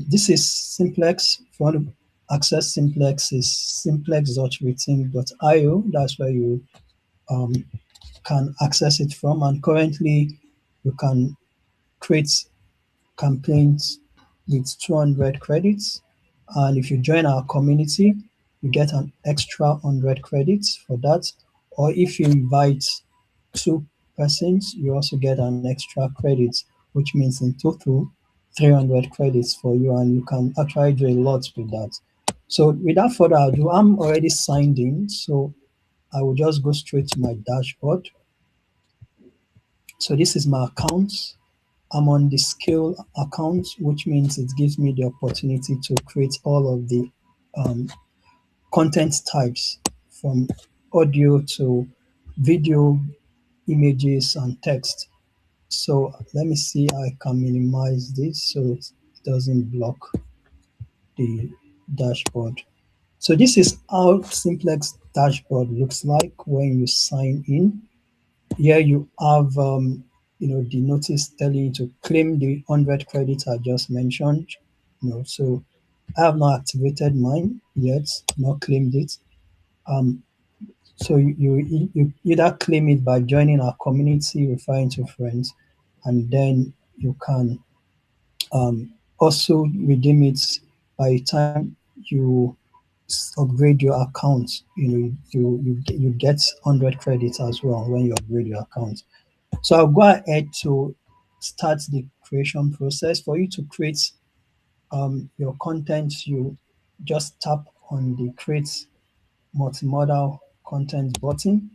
This is Simplex. If you want to access Simplex, is simplex.retink.io. That's where you um, can access it from. And currently, you can create campaigns with 200 credits. And if you join our community, you get an extra 100 credits for that. Or if you invite two persons, you also get an extra credit, which means in total 300 credits for you, and you can actually do a lot with that. So without further ado, I'm already signed in, so I will just go straight to my dashboard. So this is my account. I'm on the scale account, which means it gives me the opportunity to create all of the um, content types from audio to video, images, and text. So let me see, I can minimize this so it doesn't block the dashboard. So this is how Simplex dashboard looks like when you sign in. Here you have the notice telling you to claim the 100 credits I just mentioned. So I have not activated mine yet, not claimed it. Um, so you either claim it by joining our community, referring to friends, and then you can also redeem it by the time you upgrade your account. You get 100 credits as well when you upgrade your account. So I'll go ahead to start the creation process. For you to create your content, you just tap on the create multimodal content button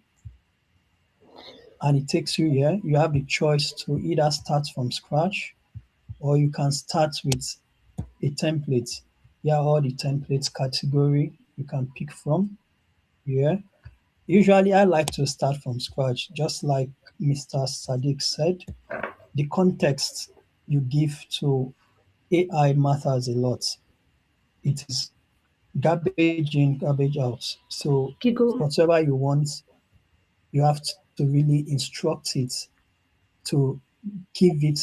and it takes you here. You have the choice to either start from scratch or you can start with a template. Here are all the templates category you can pick from here. Usually I like to start from scratch, just like Mr. Sadiq said. The context you give to AI matters a lot. It is garbage in, garbage out. So Kigo. whatever you want, you have to really instruct it to give it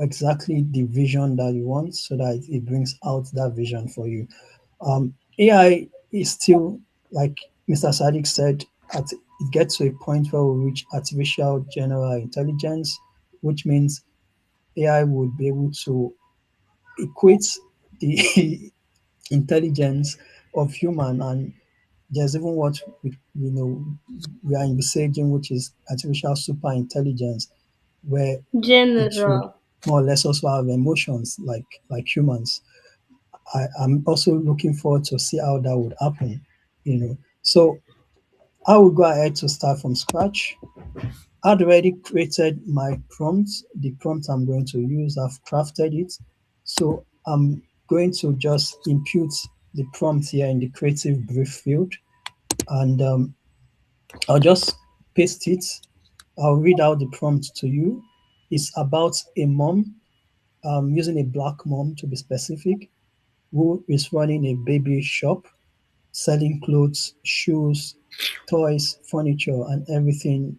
exactly the vision that you want so that it brings out that vision for you. AI is still, like Mr. Sadiq said, it gets to a point where we reach artificial general intelligence, which means AI would be able to equate the intelligence of human, and there's even what we are envisaging, which is artificial super intelligence, where it should General. more or less also have emotions like humans. I'm also looking forward to see how that would happen. So I will go ahead to start from scratch. I'd already created my prompt, the prompt I'm going to use. I've crafted it. So I'm going to just input the prompt here in the creative brief field, and I'll just paste it. I'll read out the prompt to you. It's about a mom, using a black mom to be specific, who is running a baby shop, selling clothes, shoes, toys, furniture, and everything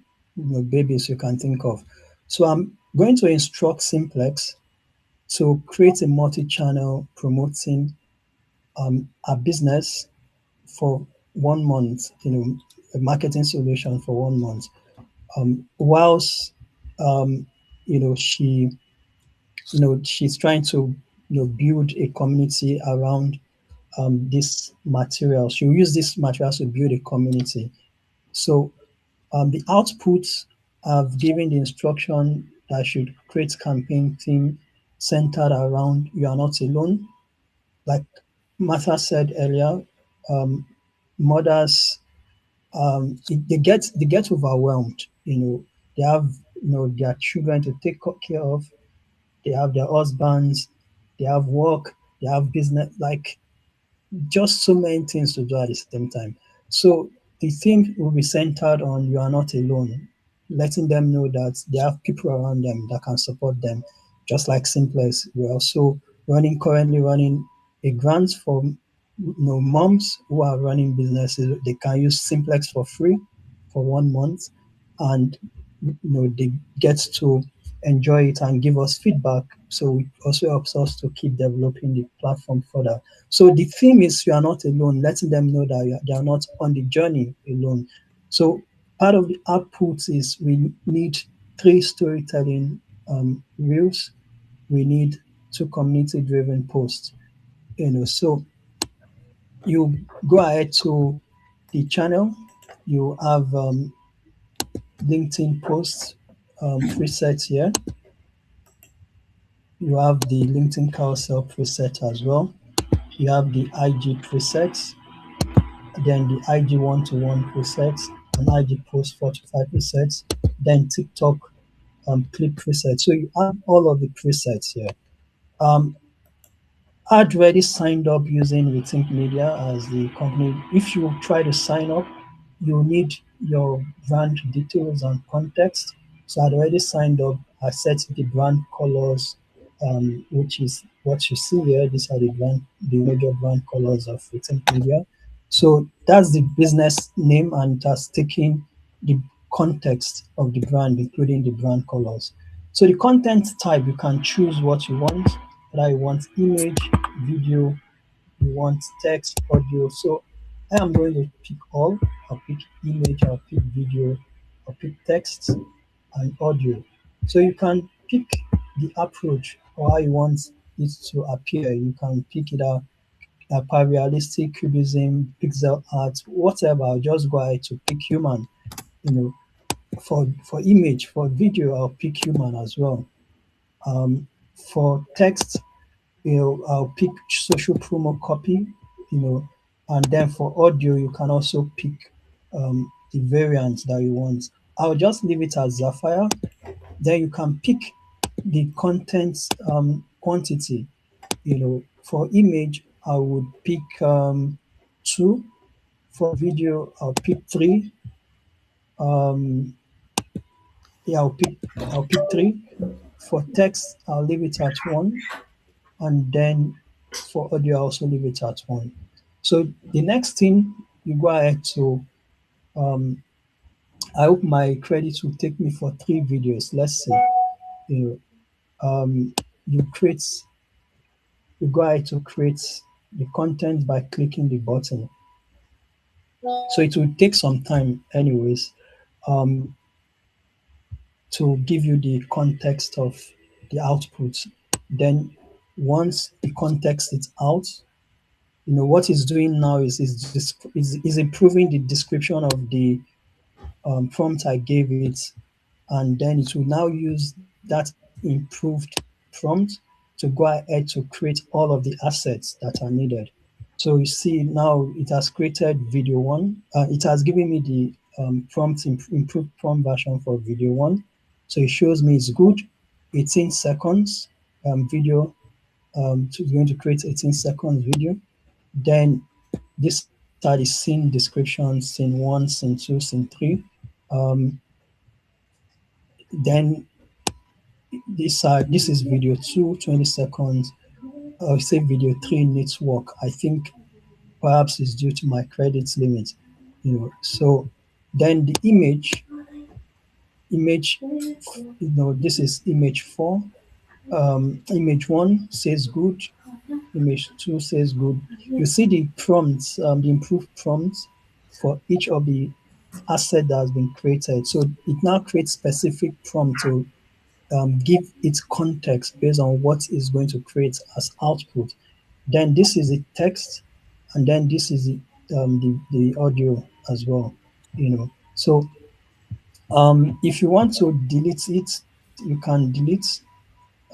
babies you can think of. So I'm going to instruct Simplex to create a multi-channel promoting a business for 1 month, a marketing solution for 1 month. Whilst um, she she's trying to build a community around this material. She'll use this material to build a community. So the output, I've given the instruction that I should create campaign theme centered around "You Are Not Alone." Like Martha said earlier, um, mothers, they get overwhelmed. They have their children to take care of. They have their husbands. They have work. They have business. Like just so many things to do at the same time. So the theme will be centered on "You are not alone," letting them know that they have people around them that can support them. Just like Simplex, we're also currently running a grant for moms who are running businesses. They can use Simplex for free for 1 month, and they get to enjoy it and give us feedback. So it also helps us to keep developing the platform further. So the theme is you are not alone, letting them know that they are not on the journey alone. So part of the output is we need three storytelling reels. We need two community driven posts. So you go ahead to the channel. You have LinkedIn posts presets here. You have the LinkedIn carousel preset as well. You have the IG presets, then the IG one-to-one presets, and IG post 4 to 5 presets, then TikTok clip presets. So you have all of the presets here. Um, I'd already signed up using Retink Media as the company. If you try to sign up, you need your brand details and context. So I'd already signed up. I set the brand colors, which is what you see here. These are the major brand colors of Retink Media. So that's the business name, and it has taken the context of the brand, including the brand colors. So the content type, you can choose what you want, whether you want image, video, you want text, audio. So I am going to pick all. I'll pick image, I'll pick video, I'll pick text and audio. So you can pick the approach or how you want it to appear. You can pick it out realistic, cubism, pixel art, whatever. I'll just go ahead to pick human. You know, for image, for video, I'll pick human as well. For text, I'll pick social promo copy, and then for audio, you can also pick the variant that you want. I'll just leave it as Sapphire. Then you can pick the content quantity. For image, I would pick two. For video, I'll pick three. Um, yeah, I'll pick three. For text, I'll leave it at one. And then for audio, I also leave it at one. So the next thing, you go ahead to, um, I hope my credits will take me for 3 videos. Let's say, you you create, you go ahead to create the content by clicking the button. So it will take some time, anyways, um, to give you the context of the output. Then once the context is out, what it's doing now is improving the description of the prompt I gave it, and then it will now use that improved prompt to go ahead to create all of the assets that are needed. So you see now it has created video one. It has given me the improved prompt version for video one. So it shows me it's good, 18 seconds video. It's going to create 18 seconds video. Then these are the scene descriptions, scene one, scene two, scene three. Um, then this is video two, 20 seconds. I say video three needs work. I think perhaps it's due to my credits limit. So then the image, this is image four. Image one says good. Image two says good. You see the prompts, the improved prompts for each of the asset that has been created. So it now creates specific prompt to give it context based on what is going to create as output. Then this is the text, and then this is the audio as well. So if you want to delete it, you can delete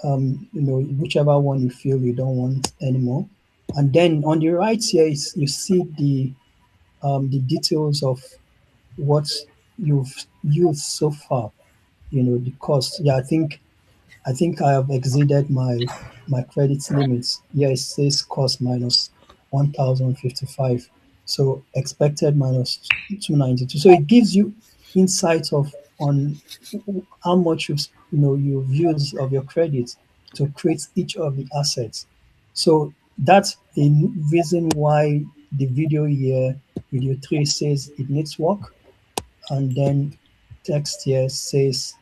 whichever one you feel you don't want anymore. And then on the right here you see the details of what you've used so far, the cost. Yeah, I think I have exceeded my credit limits. Here it says cost minus 1,055. So expected minus 292. So it gives you insight on how much you've used of your credit to create each of the assets. So that's a reason why the video here, video 3 says it needs work, and then text here says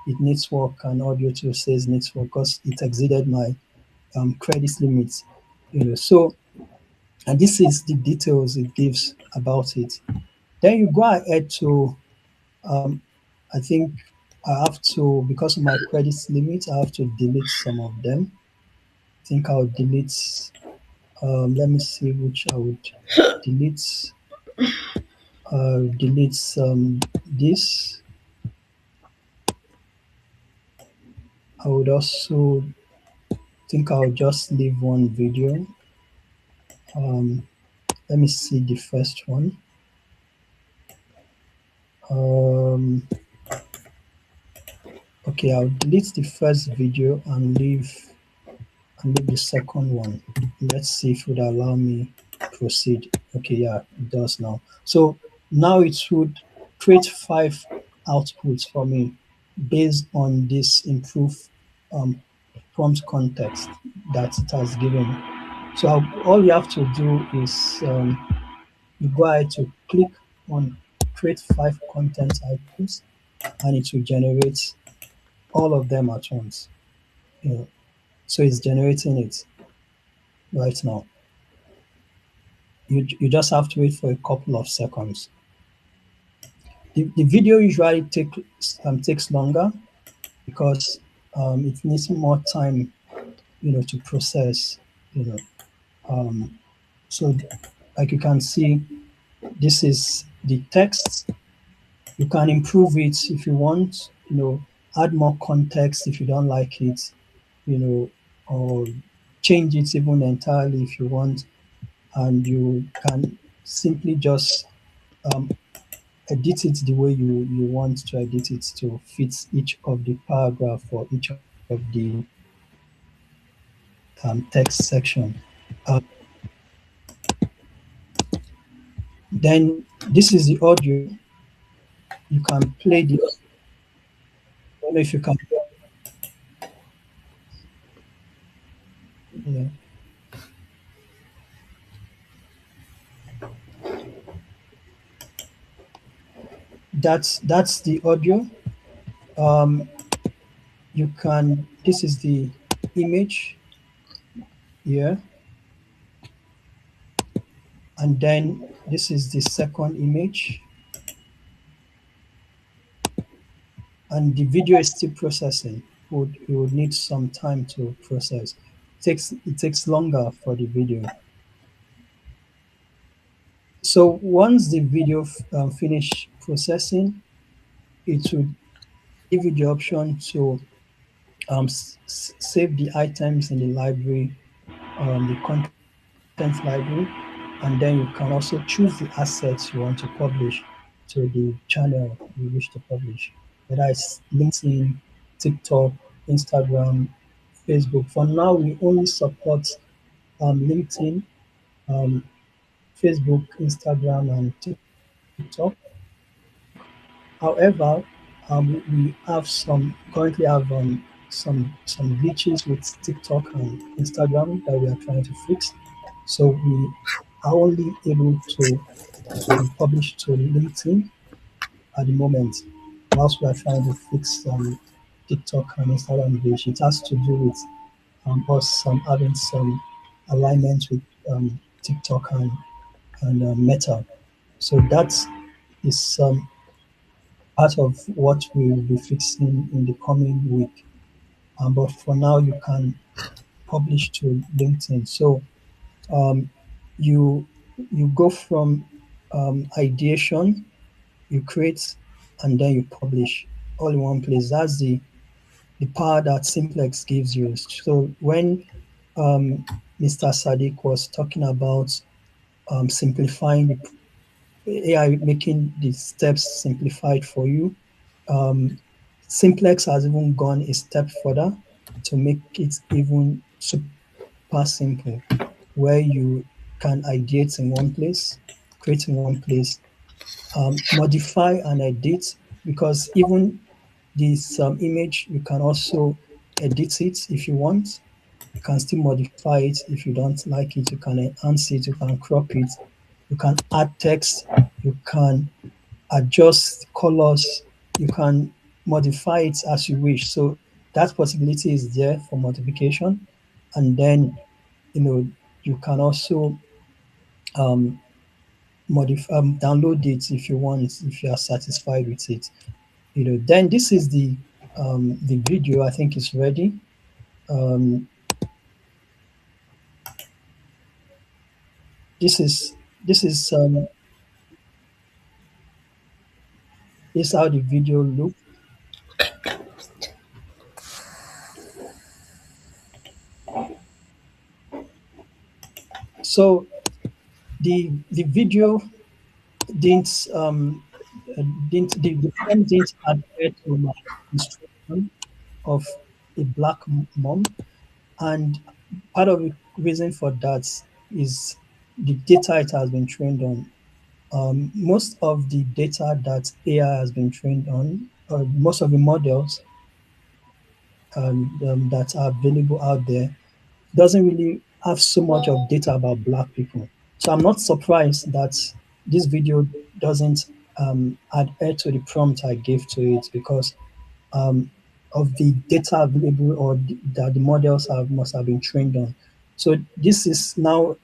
it needs work and audio too says needs work because it exceeded my credit limit. So and this is the details it gives about it. Then you go ahead to I think I have to, because of my credit limit, I have to delete some of them. I think I'll delete, let me see which I would delete. Delete this. I would also think I'll just leave one video. Um, Let me see the first one. Um, okay, I'll delete the first video and leave the second one. Let's see if it would allow me proceed. Okay, yeah, it does now. So now it would create 5 outputs for me based on this improved um, prompt context that it has given. So all you have to do is you go ahead to click on create 5 content items and it will generate all of them at once. You know, so it's generating it right now. You just have to wait for a couple of seconds. The video usually takes longer because it needs more time, to process. You know, um, so like you can see, this is the text. You can improve it if you want. Add more context if you don't like it. Or change it even entirely if you want, and you can simply just um, edit it the way you want to edit it to fit each of the paragraph or each of the text section. Um, then this is the audio. You can play this. I don't know if you can. Yeah, that's the audio. Um, you can. This is the image here, and then this is the second image, and the video is still processing. Would need some time to process. It takes longer for the video. So once the video finish processing, it will give you the option to save the items in the library, the content library, and then you can also choose the assets you want to publish to the channel you wish to publish, whether it's LinkedIn, TikTok, Instagram, Facebook. For now, we only support LinkedIn, um, Facebook, Instagram, and TikTok. However, we currently have some glitches with TikTok and Instagram that we are trying to fix. So we are only able to publish to LinkedIn at the moment, whilst we are trying to fix TikTok and Instagram glitch. It has to do with us having some alignment with TikTok and Meta. So that is part of what we will be fixing in the coming week. But for now, you can publish to LinkedIn. So um, you you go from ideation, you create, and then you publish all in one place. That's the power that Simplex gives you. So when um, Mr. Sadiq was talking about simplifying AI, making the steps simplified for you, um, Simplex has even gone a step further to make it even super simple, where you can ideate in one place, create in one place, modify and edit, because even this image, you can also edit it if you want. You can still modify it if you don't like it. You can enhance it, you can crop it, you can add text, you can adjust colors, you can modify it as you wish. So that possibility is there for modification, and then you can also um, download it if you want, if you are satisfied with it. Then this is the video. I think is ready. Um, this is this how the video look. So the video didn't the film didn't adhere to my instruction of a black mom, and part of the reason for that is the data it has been trained on. Most of the data that AI has been trained on, most of the models that are available out there, doesn't really have so much of data about black people. So I'm not surprised that this video doesn't adhere to the prompt I gave to it, because um, of the data available, or that the models must have been trained on. So this is now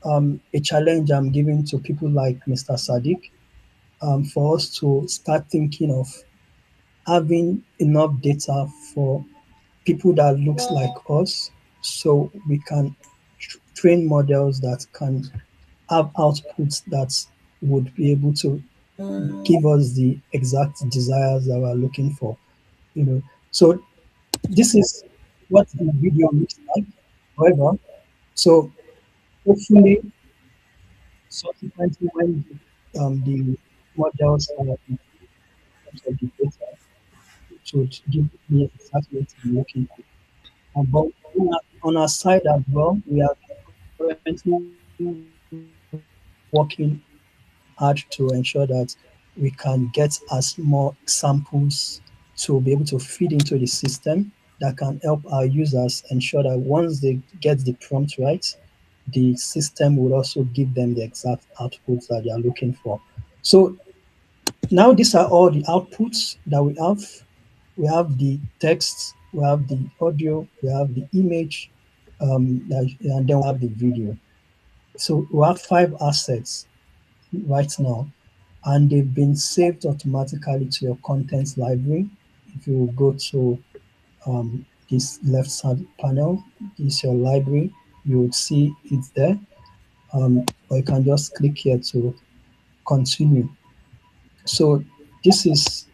a challenge I'm giving to people like Mr. Sadiq, for us to start thinking of having enough data for people that looks like us, so we can train models that can have outputs that would be able to give us the exact desires that we're looking for. So this is what the video looks like. However, so hopefully, subsequently, when the models are in terms of the data, it should give me exactly what I'm looking for. But on our side as well, we are currently working hard to ensure that we can get as more samples to be able to feed into the system that can help our users ensure that once they get the prompt right, the system will also give them the exact outputs that they are looking for. So now these are all the outputs that we have. We have the text, we have the audio, we have the image, and then we have the video. So we have five assets right now, and they've been saved automatically to your contents library. If you go to this left side panel, this is your library, you would see it there. Or you can just click here to continue. So this is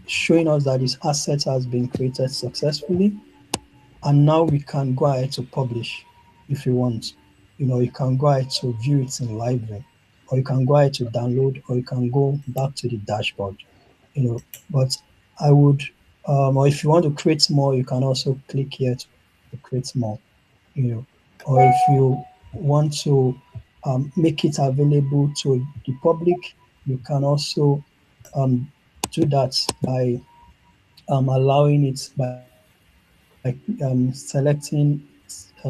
showing us that this asset has been created successfully, and now we can go ahead to publish if you want. You can go ahead to view it in library, or you can go ahead to download, or you can go back to the dashboard. But I would, or if you want to create more, you can also click here to create more. Or if you want to make it available to the public, you can also um, do that by allowing it by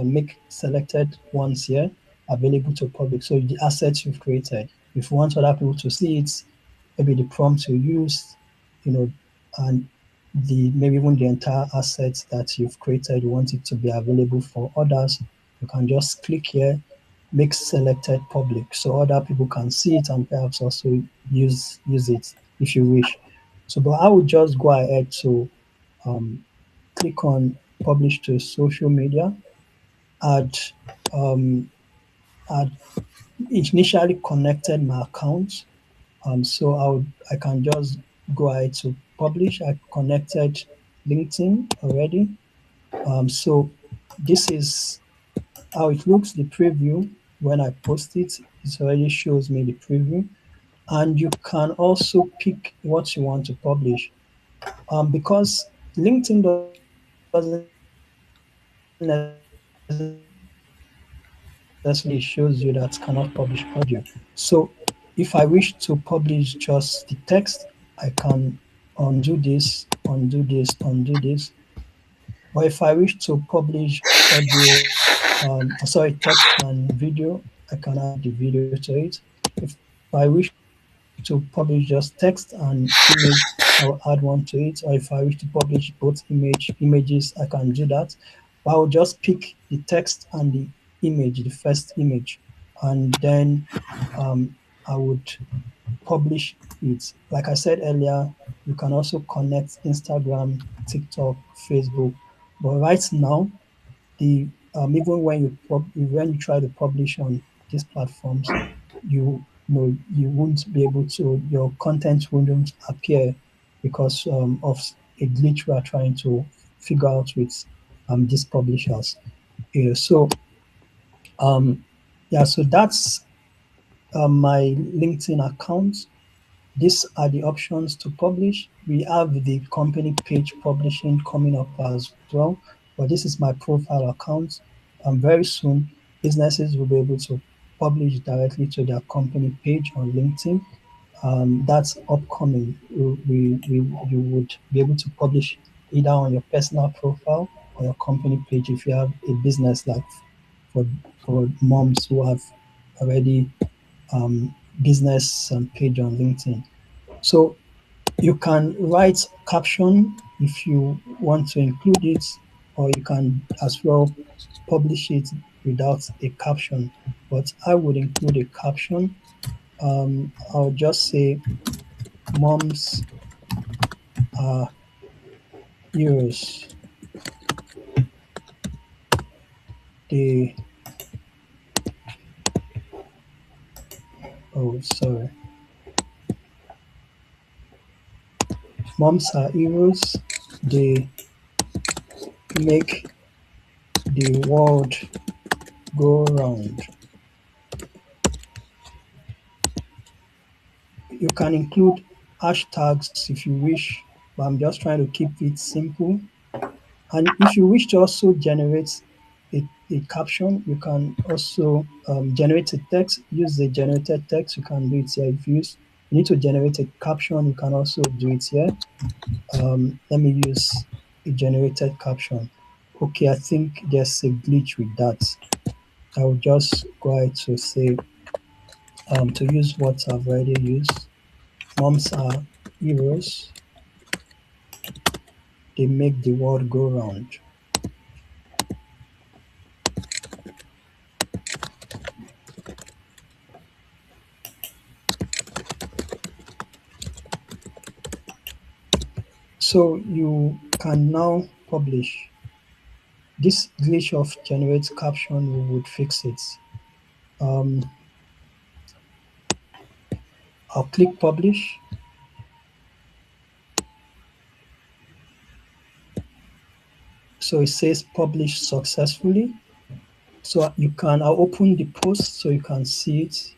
make selected ones here available to public. So the assets you've created, if you want other people to see it, maybe the prompt you used, you know, and the maybe even the entire assets that you've created, you want it to be available for others, you can just click here, make selected public, so other people can see it and perhaps also use it if you wish. So, but I would just go ahead to um, click on publish to social media, add um, add initially connected my account. So I can just go ahead to publish. I connected LinkedIn already. So this is how it looks. The preview, when I post it, it already shows me the preview, and you can also pick what you want to publish. Because LinkedIn doesn't necessarily shows you that cannot publish audio. So if I wish to publish just the text, I can undo this, undo this, undo this. But if I wish to publish audio, text and video, I can add the video to it. If I wish to publish If I wish to publish just text and image, I'll add one to it. Or if I wish to publish both images, I can do that. But I'll just pick the text and the image, the first image, and then I would publish it. Like I said earlier, you can also connect Instagram, TikTok, Facebook. But right now, the even when you try to publish on these platforms, you won't be able to, your content wouldn't appear because of a glitch we are trying to figure out with these publishers. Yeah, so um, yeah, so that's my LinkedIn account. These are the options to publish. We have the company page publishing coming up as well, but this is my profile account. Very soon, businesses will be able to publish directly to their company page on LinkedIn. That's upcoming. You would be able to publish either on your personal profile or your company page if you have a business like for, for moms who have already business page on LinkedIn. So you can write caption if you want to include it, or you can as well publish it without a caption. But I would include a caption. I'll just say moms are heroes. They oh sorry, moms are heroes. They make the world go round. You can include hashtags if you wish, but I'm just trying to keep it simple. And if you wish to also generate a caption, you can also generate a text, use the generated text, you can do it here. If you need to generate a caption, you can also do it here. Let me use a generated caption. Okay, I think there's a glitch with that. I'll just go ahead to say, to use what I've already used. Moms are heroes, they make the world go round. So you can now publish. This glitch of generate caption would fix it. Um, I'll click publish. So it says publish successfully. So I'll open the post so you can see it.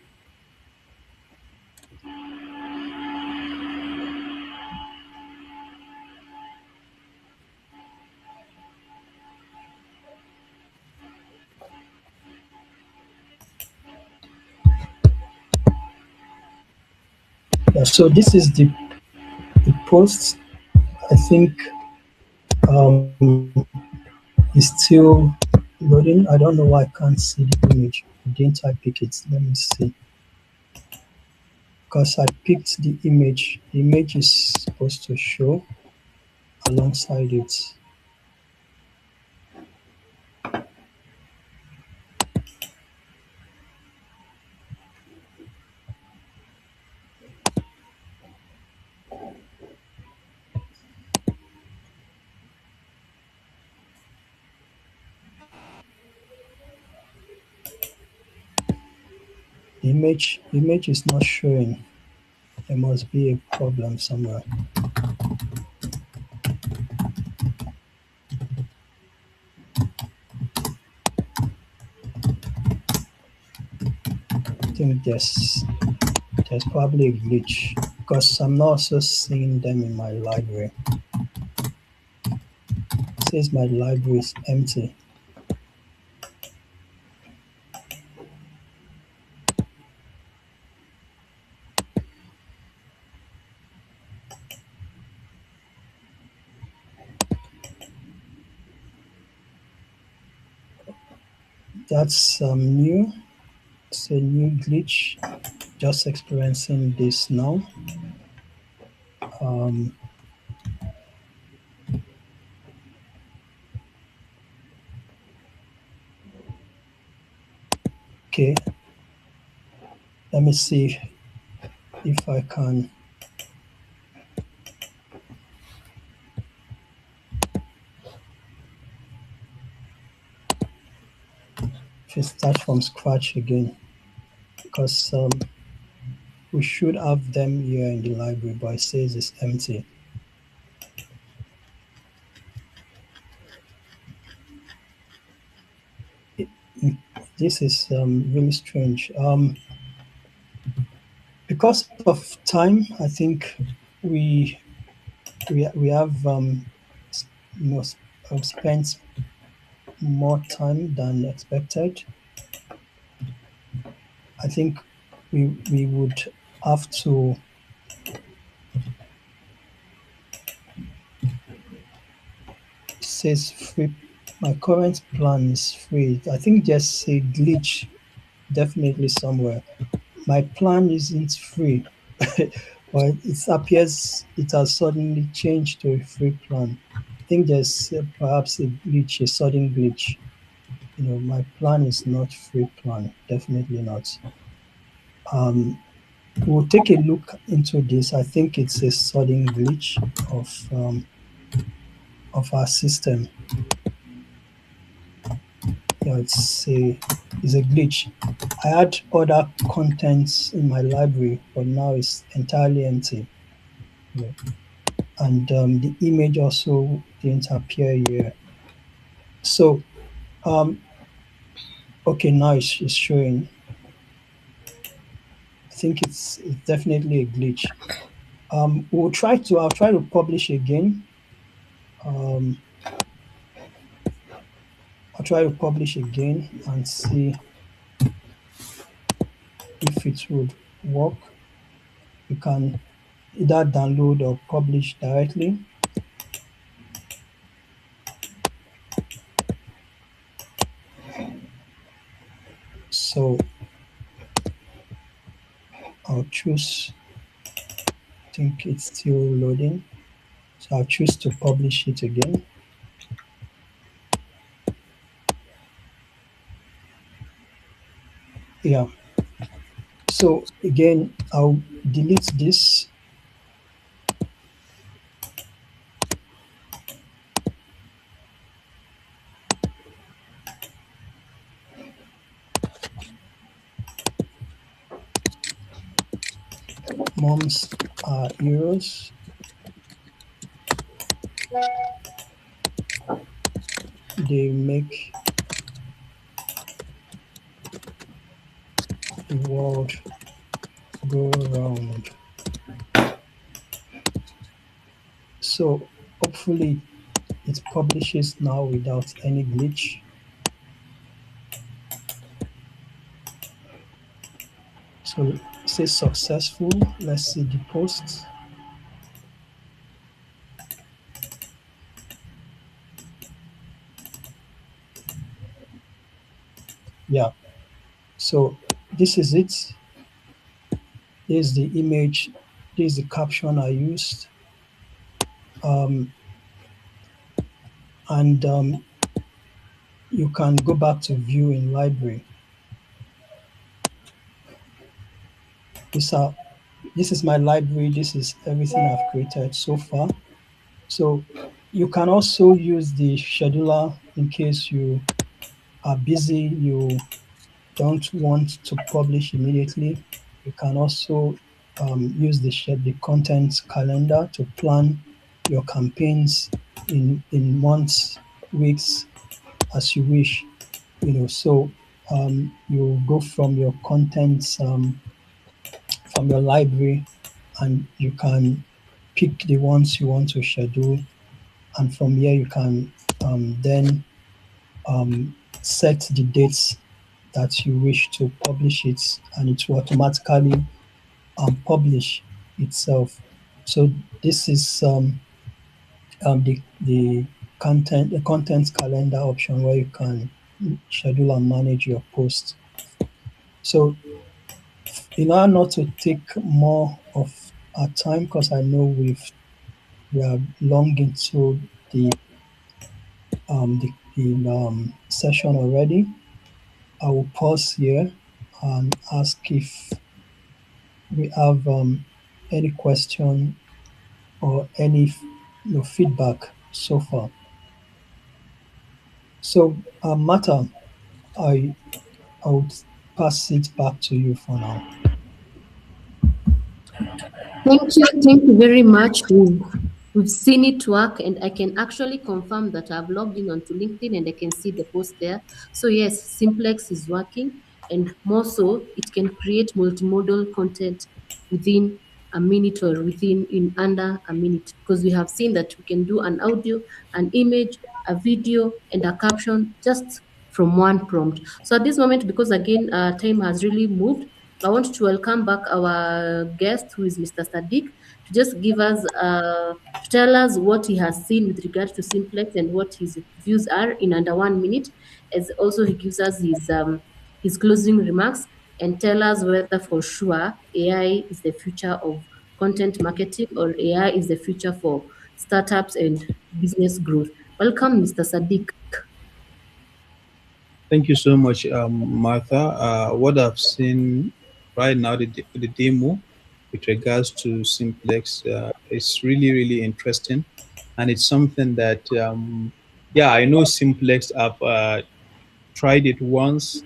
Yeah, so this is the post. I think um, it's still loading. I don't know why I can't see the image. Didn't I pick it? Let me see. Because I picked the image. The image is supposed to show alongside it. The image is not showing. There must be a problem somewhere. I think there's probably a glitch because I'm not also seeing them in my library. It says my library is empty. That's new. It's a new glitch. just experiencing this now. Um, okay, let me see if I can if I start from scratch again, because we should have them here in the library, but it says it's empty. It, this is really strange. Because of time, I think we we have you know spent more time than expected. I think we would have to says free. My current plan is free. I think there's a glitch definitely somewhere. My plan isn't free, but it appears it has suddenly changed to a free plan. I think there's perhaps a glitch, a sudden glitch. My plan is not free plan, definitely not. Um, we'll take a look into this. I think it's a sudden glitch of our system. Yeah, it's a glitch. I had other contents in my library, but now it's entirely empty. You know, and the image also didn't appear here. So, um, okay, now it's showing. I think it's definitely a glitch. I'll try to publish again. Um, I'll try to publish again and see if it would work. You can either download or publish directly. So I'll choose, I think it's still loading. So I'll choose to publish it again. Yeah. So again, I'll delete this. Moms are heroes. They make the world go round. So hopefully it publishes now without any glitch. So it says successful. Let's see the post. Yeah. So this is it. This is the image. This is the caption I used. Um, and you can go back to view in library. These are, this is my library. This is everything I've created so far. So you can also use the scheduler in case you are busy, you don't want to publish immediately. You can also use the content calendar to plan your campaigns in months, weeks, as you wish. So you go from your contents from your library, and you can pick the ones you want to schedule, and from here you can then set the dates that you wish to publish it, and it will automatically publish itself. So this is the content calendar option where you can schedule and manage your posts. So In order not to take more of our time, because I know we are long into the session already, I will pause here and ask if we have any question or any feedback so far. So, Martha, I I would pass it back to you for now. Thank you very much. We've seen it work, and I can actually confirm that I've logged in onto LinkedIn and I can see the post there. So yes, Simplex is working, and more so, it can create multimodal content within a minute or within in under a minute, because we have seen that we can do an audio, an image, a video, and a caption just from one prompt. So at this moment, because again, time has really moved, I want to welcome back our guest, who is Mr. Sadiq, to just give us, to tell us what he has seen with regard to Simplex and what his views are in under 1 minute. As also he gives us his closing remarks and tell us whether for sure AI is the future of content marketing or AI is the future for startups and business growth. Welcome, Mr. Sadiq. Thank you so much, Martha. What I've seen right now, the demo with regards to Simplex, is really, really interesting. And it's something that, yeah, I know Simplex. I've tried it once,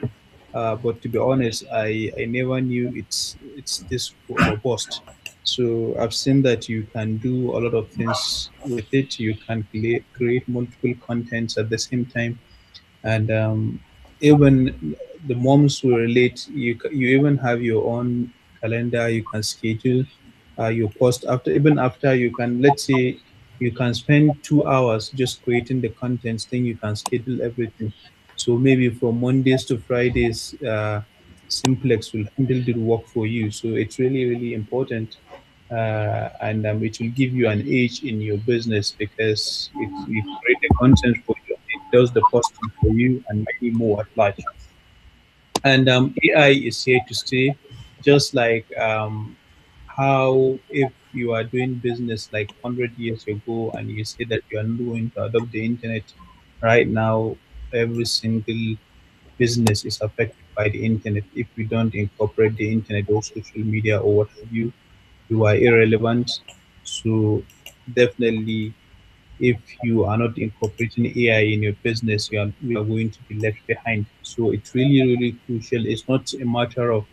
but to be honest, I never knew it's this robust. So I've seen that you can do a lot of things with it. You can create multiple contents at the same time, and even the moms will relate. You even have your own calendar. You can schedule your post after, even after you can, let's say you can spend 2 hours just creating the contents, then you can schedule everything. So maybe from Mondays to Fridays, Simplex will handle the work for you. So it's really, really important, and it will give you an edge in your business because it creates the content for you, it does the posting for you, and many more at large. And AI is here to stay, just like how if you are doing business like 100 years ago and you say that you are not going to adopt the internet right now, every single business is affected by the internet. If you don't incorporate the internet or social media or what have you, you are irrelevant. So definitely, if you are not incorporating AI in your business, you are going to be left behind. So it's really, really crucial. It's not a matter of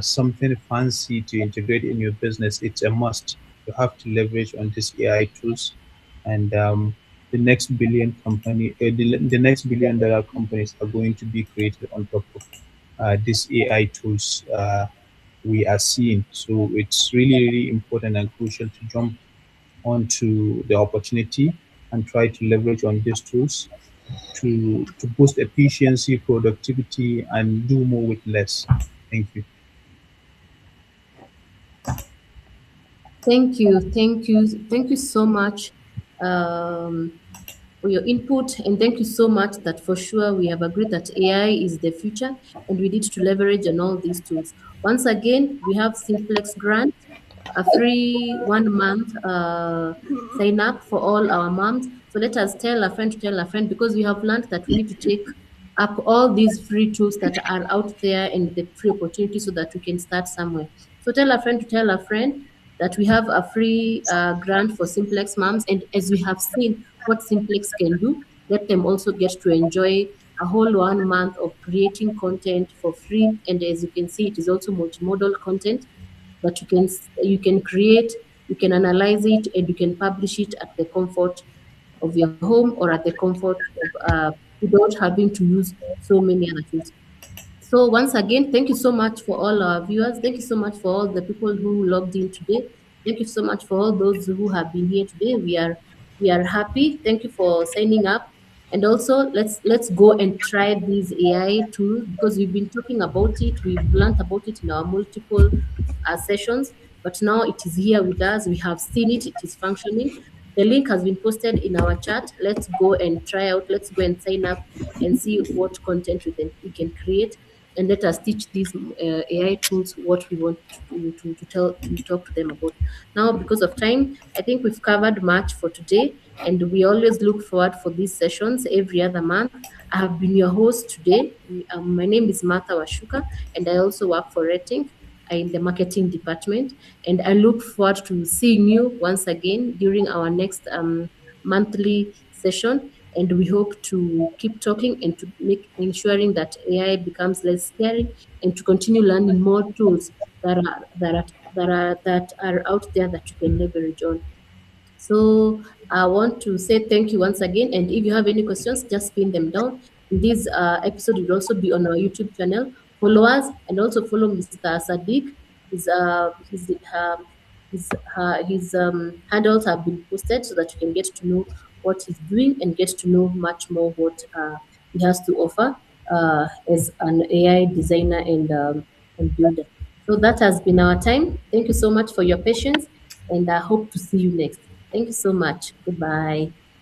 something fancy to integrate in your business. It's a must. You have to leverage on these AI tools, and the next the next $1 billion companies are going to be created on top of these AI tools we are seeing. So it's really, really important and crucial to jump onto the opportunity and try to leverage on these tools to boost efficiency, productivity, and do more with less. Thank you. Thank you so much um, for your input, and thank you so much that for sure we have agreed that AI is the future, and we need to leverage on all these tools. Once again, we have Simplex Grant, a free 1 month sign up for all our moms. So let us tell a friend to tell a friend, because we have learned that we need to take up all these free tools that are out there and the free opportunity so that we can start somewhere. So tell a friend to tell a friend that we have a free grant for Simplex moms. And as we have seen what Simplex can do, let them also get to enjoy a whole 1 month of creating content for free. And as you can see, it is also multimodal content that you can create, you can analyze it, and you can publish it at the comfort of your home or at the comfort of without having to use so many other tools. So once again, thank you so much for all our viewers. Thank you so much for all the people who logged in today. Thank you so much for all those who have been here today. We are happy. Thank you for signing up. And also let's go and try these AI tools, because we've been talking about it. We've learned about it in our multiple sessions, but now it is here with us. We have seen it. It is functioning. The link has been posted in our chat. Let's go and try out. Let's go and sign up and see what content we can create. and let us teach these AI tools what we want to talk to them about. Now, because of time, I think we've covered much for today, and we always look forward for these sessions every other month. I have been your host today. My name is Martha Washuka, and I also work for Retink in the marketing department. And I look forward to seeing you once again during our next monthly session. And we hope to keep talking and to make ensuring that AI becomes less scary, and to continue learning more tools that are out there that you can leverage on. So I want to say thank you once again. And if you have any questions, just pin them down. This episode will also be on our YouTube channel. Follow us and also follow Mr. Sadiq. His handles have been posted so that you can get to know what he's doing and get to know much more what he has to offer as an AI designer and builder. So that has been our time. Thank you so much for your patience, and I hope to see you next. Thank you so much. Goodbye.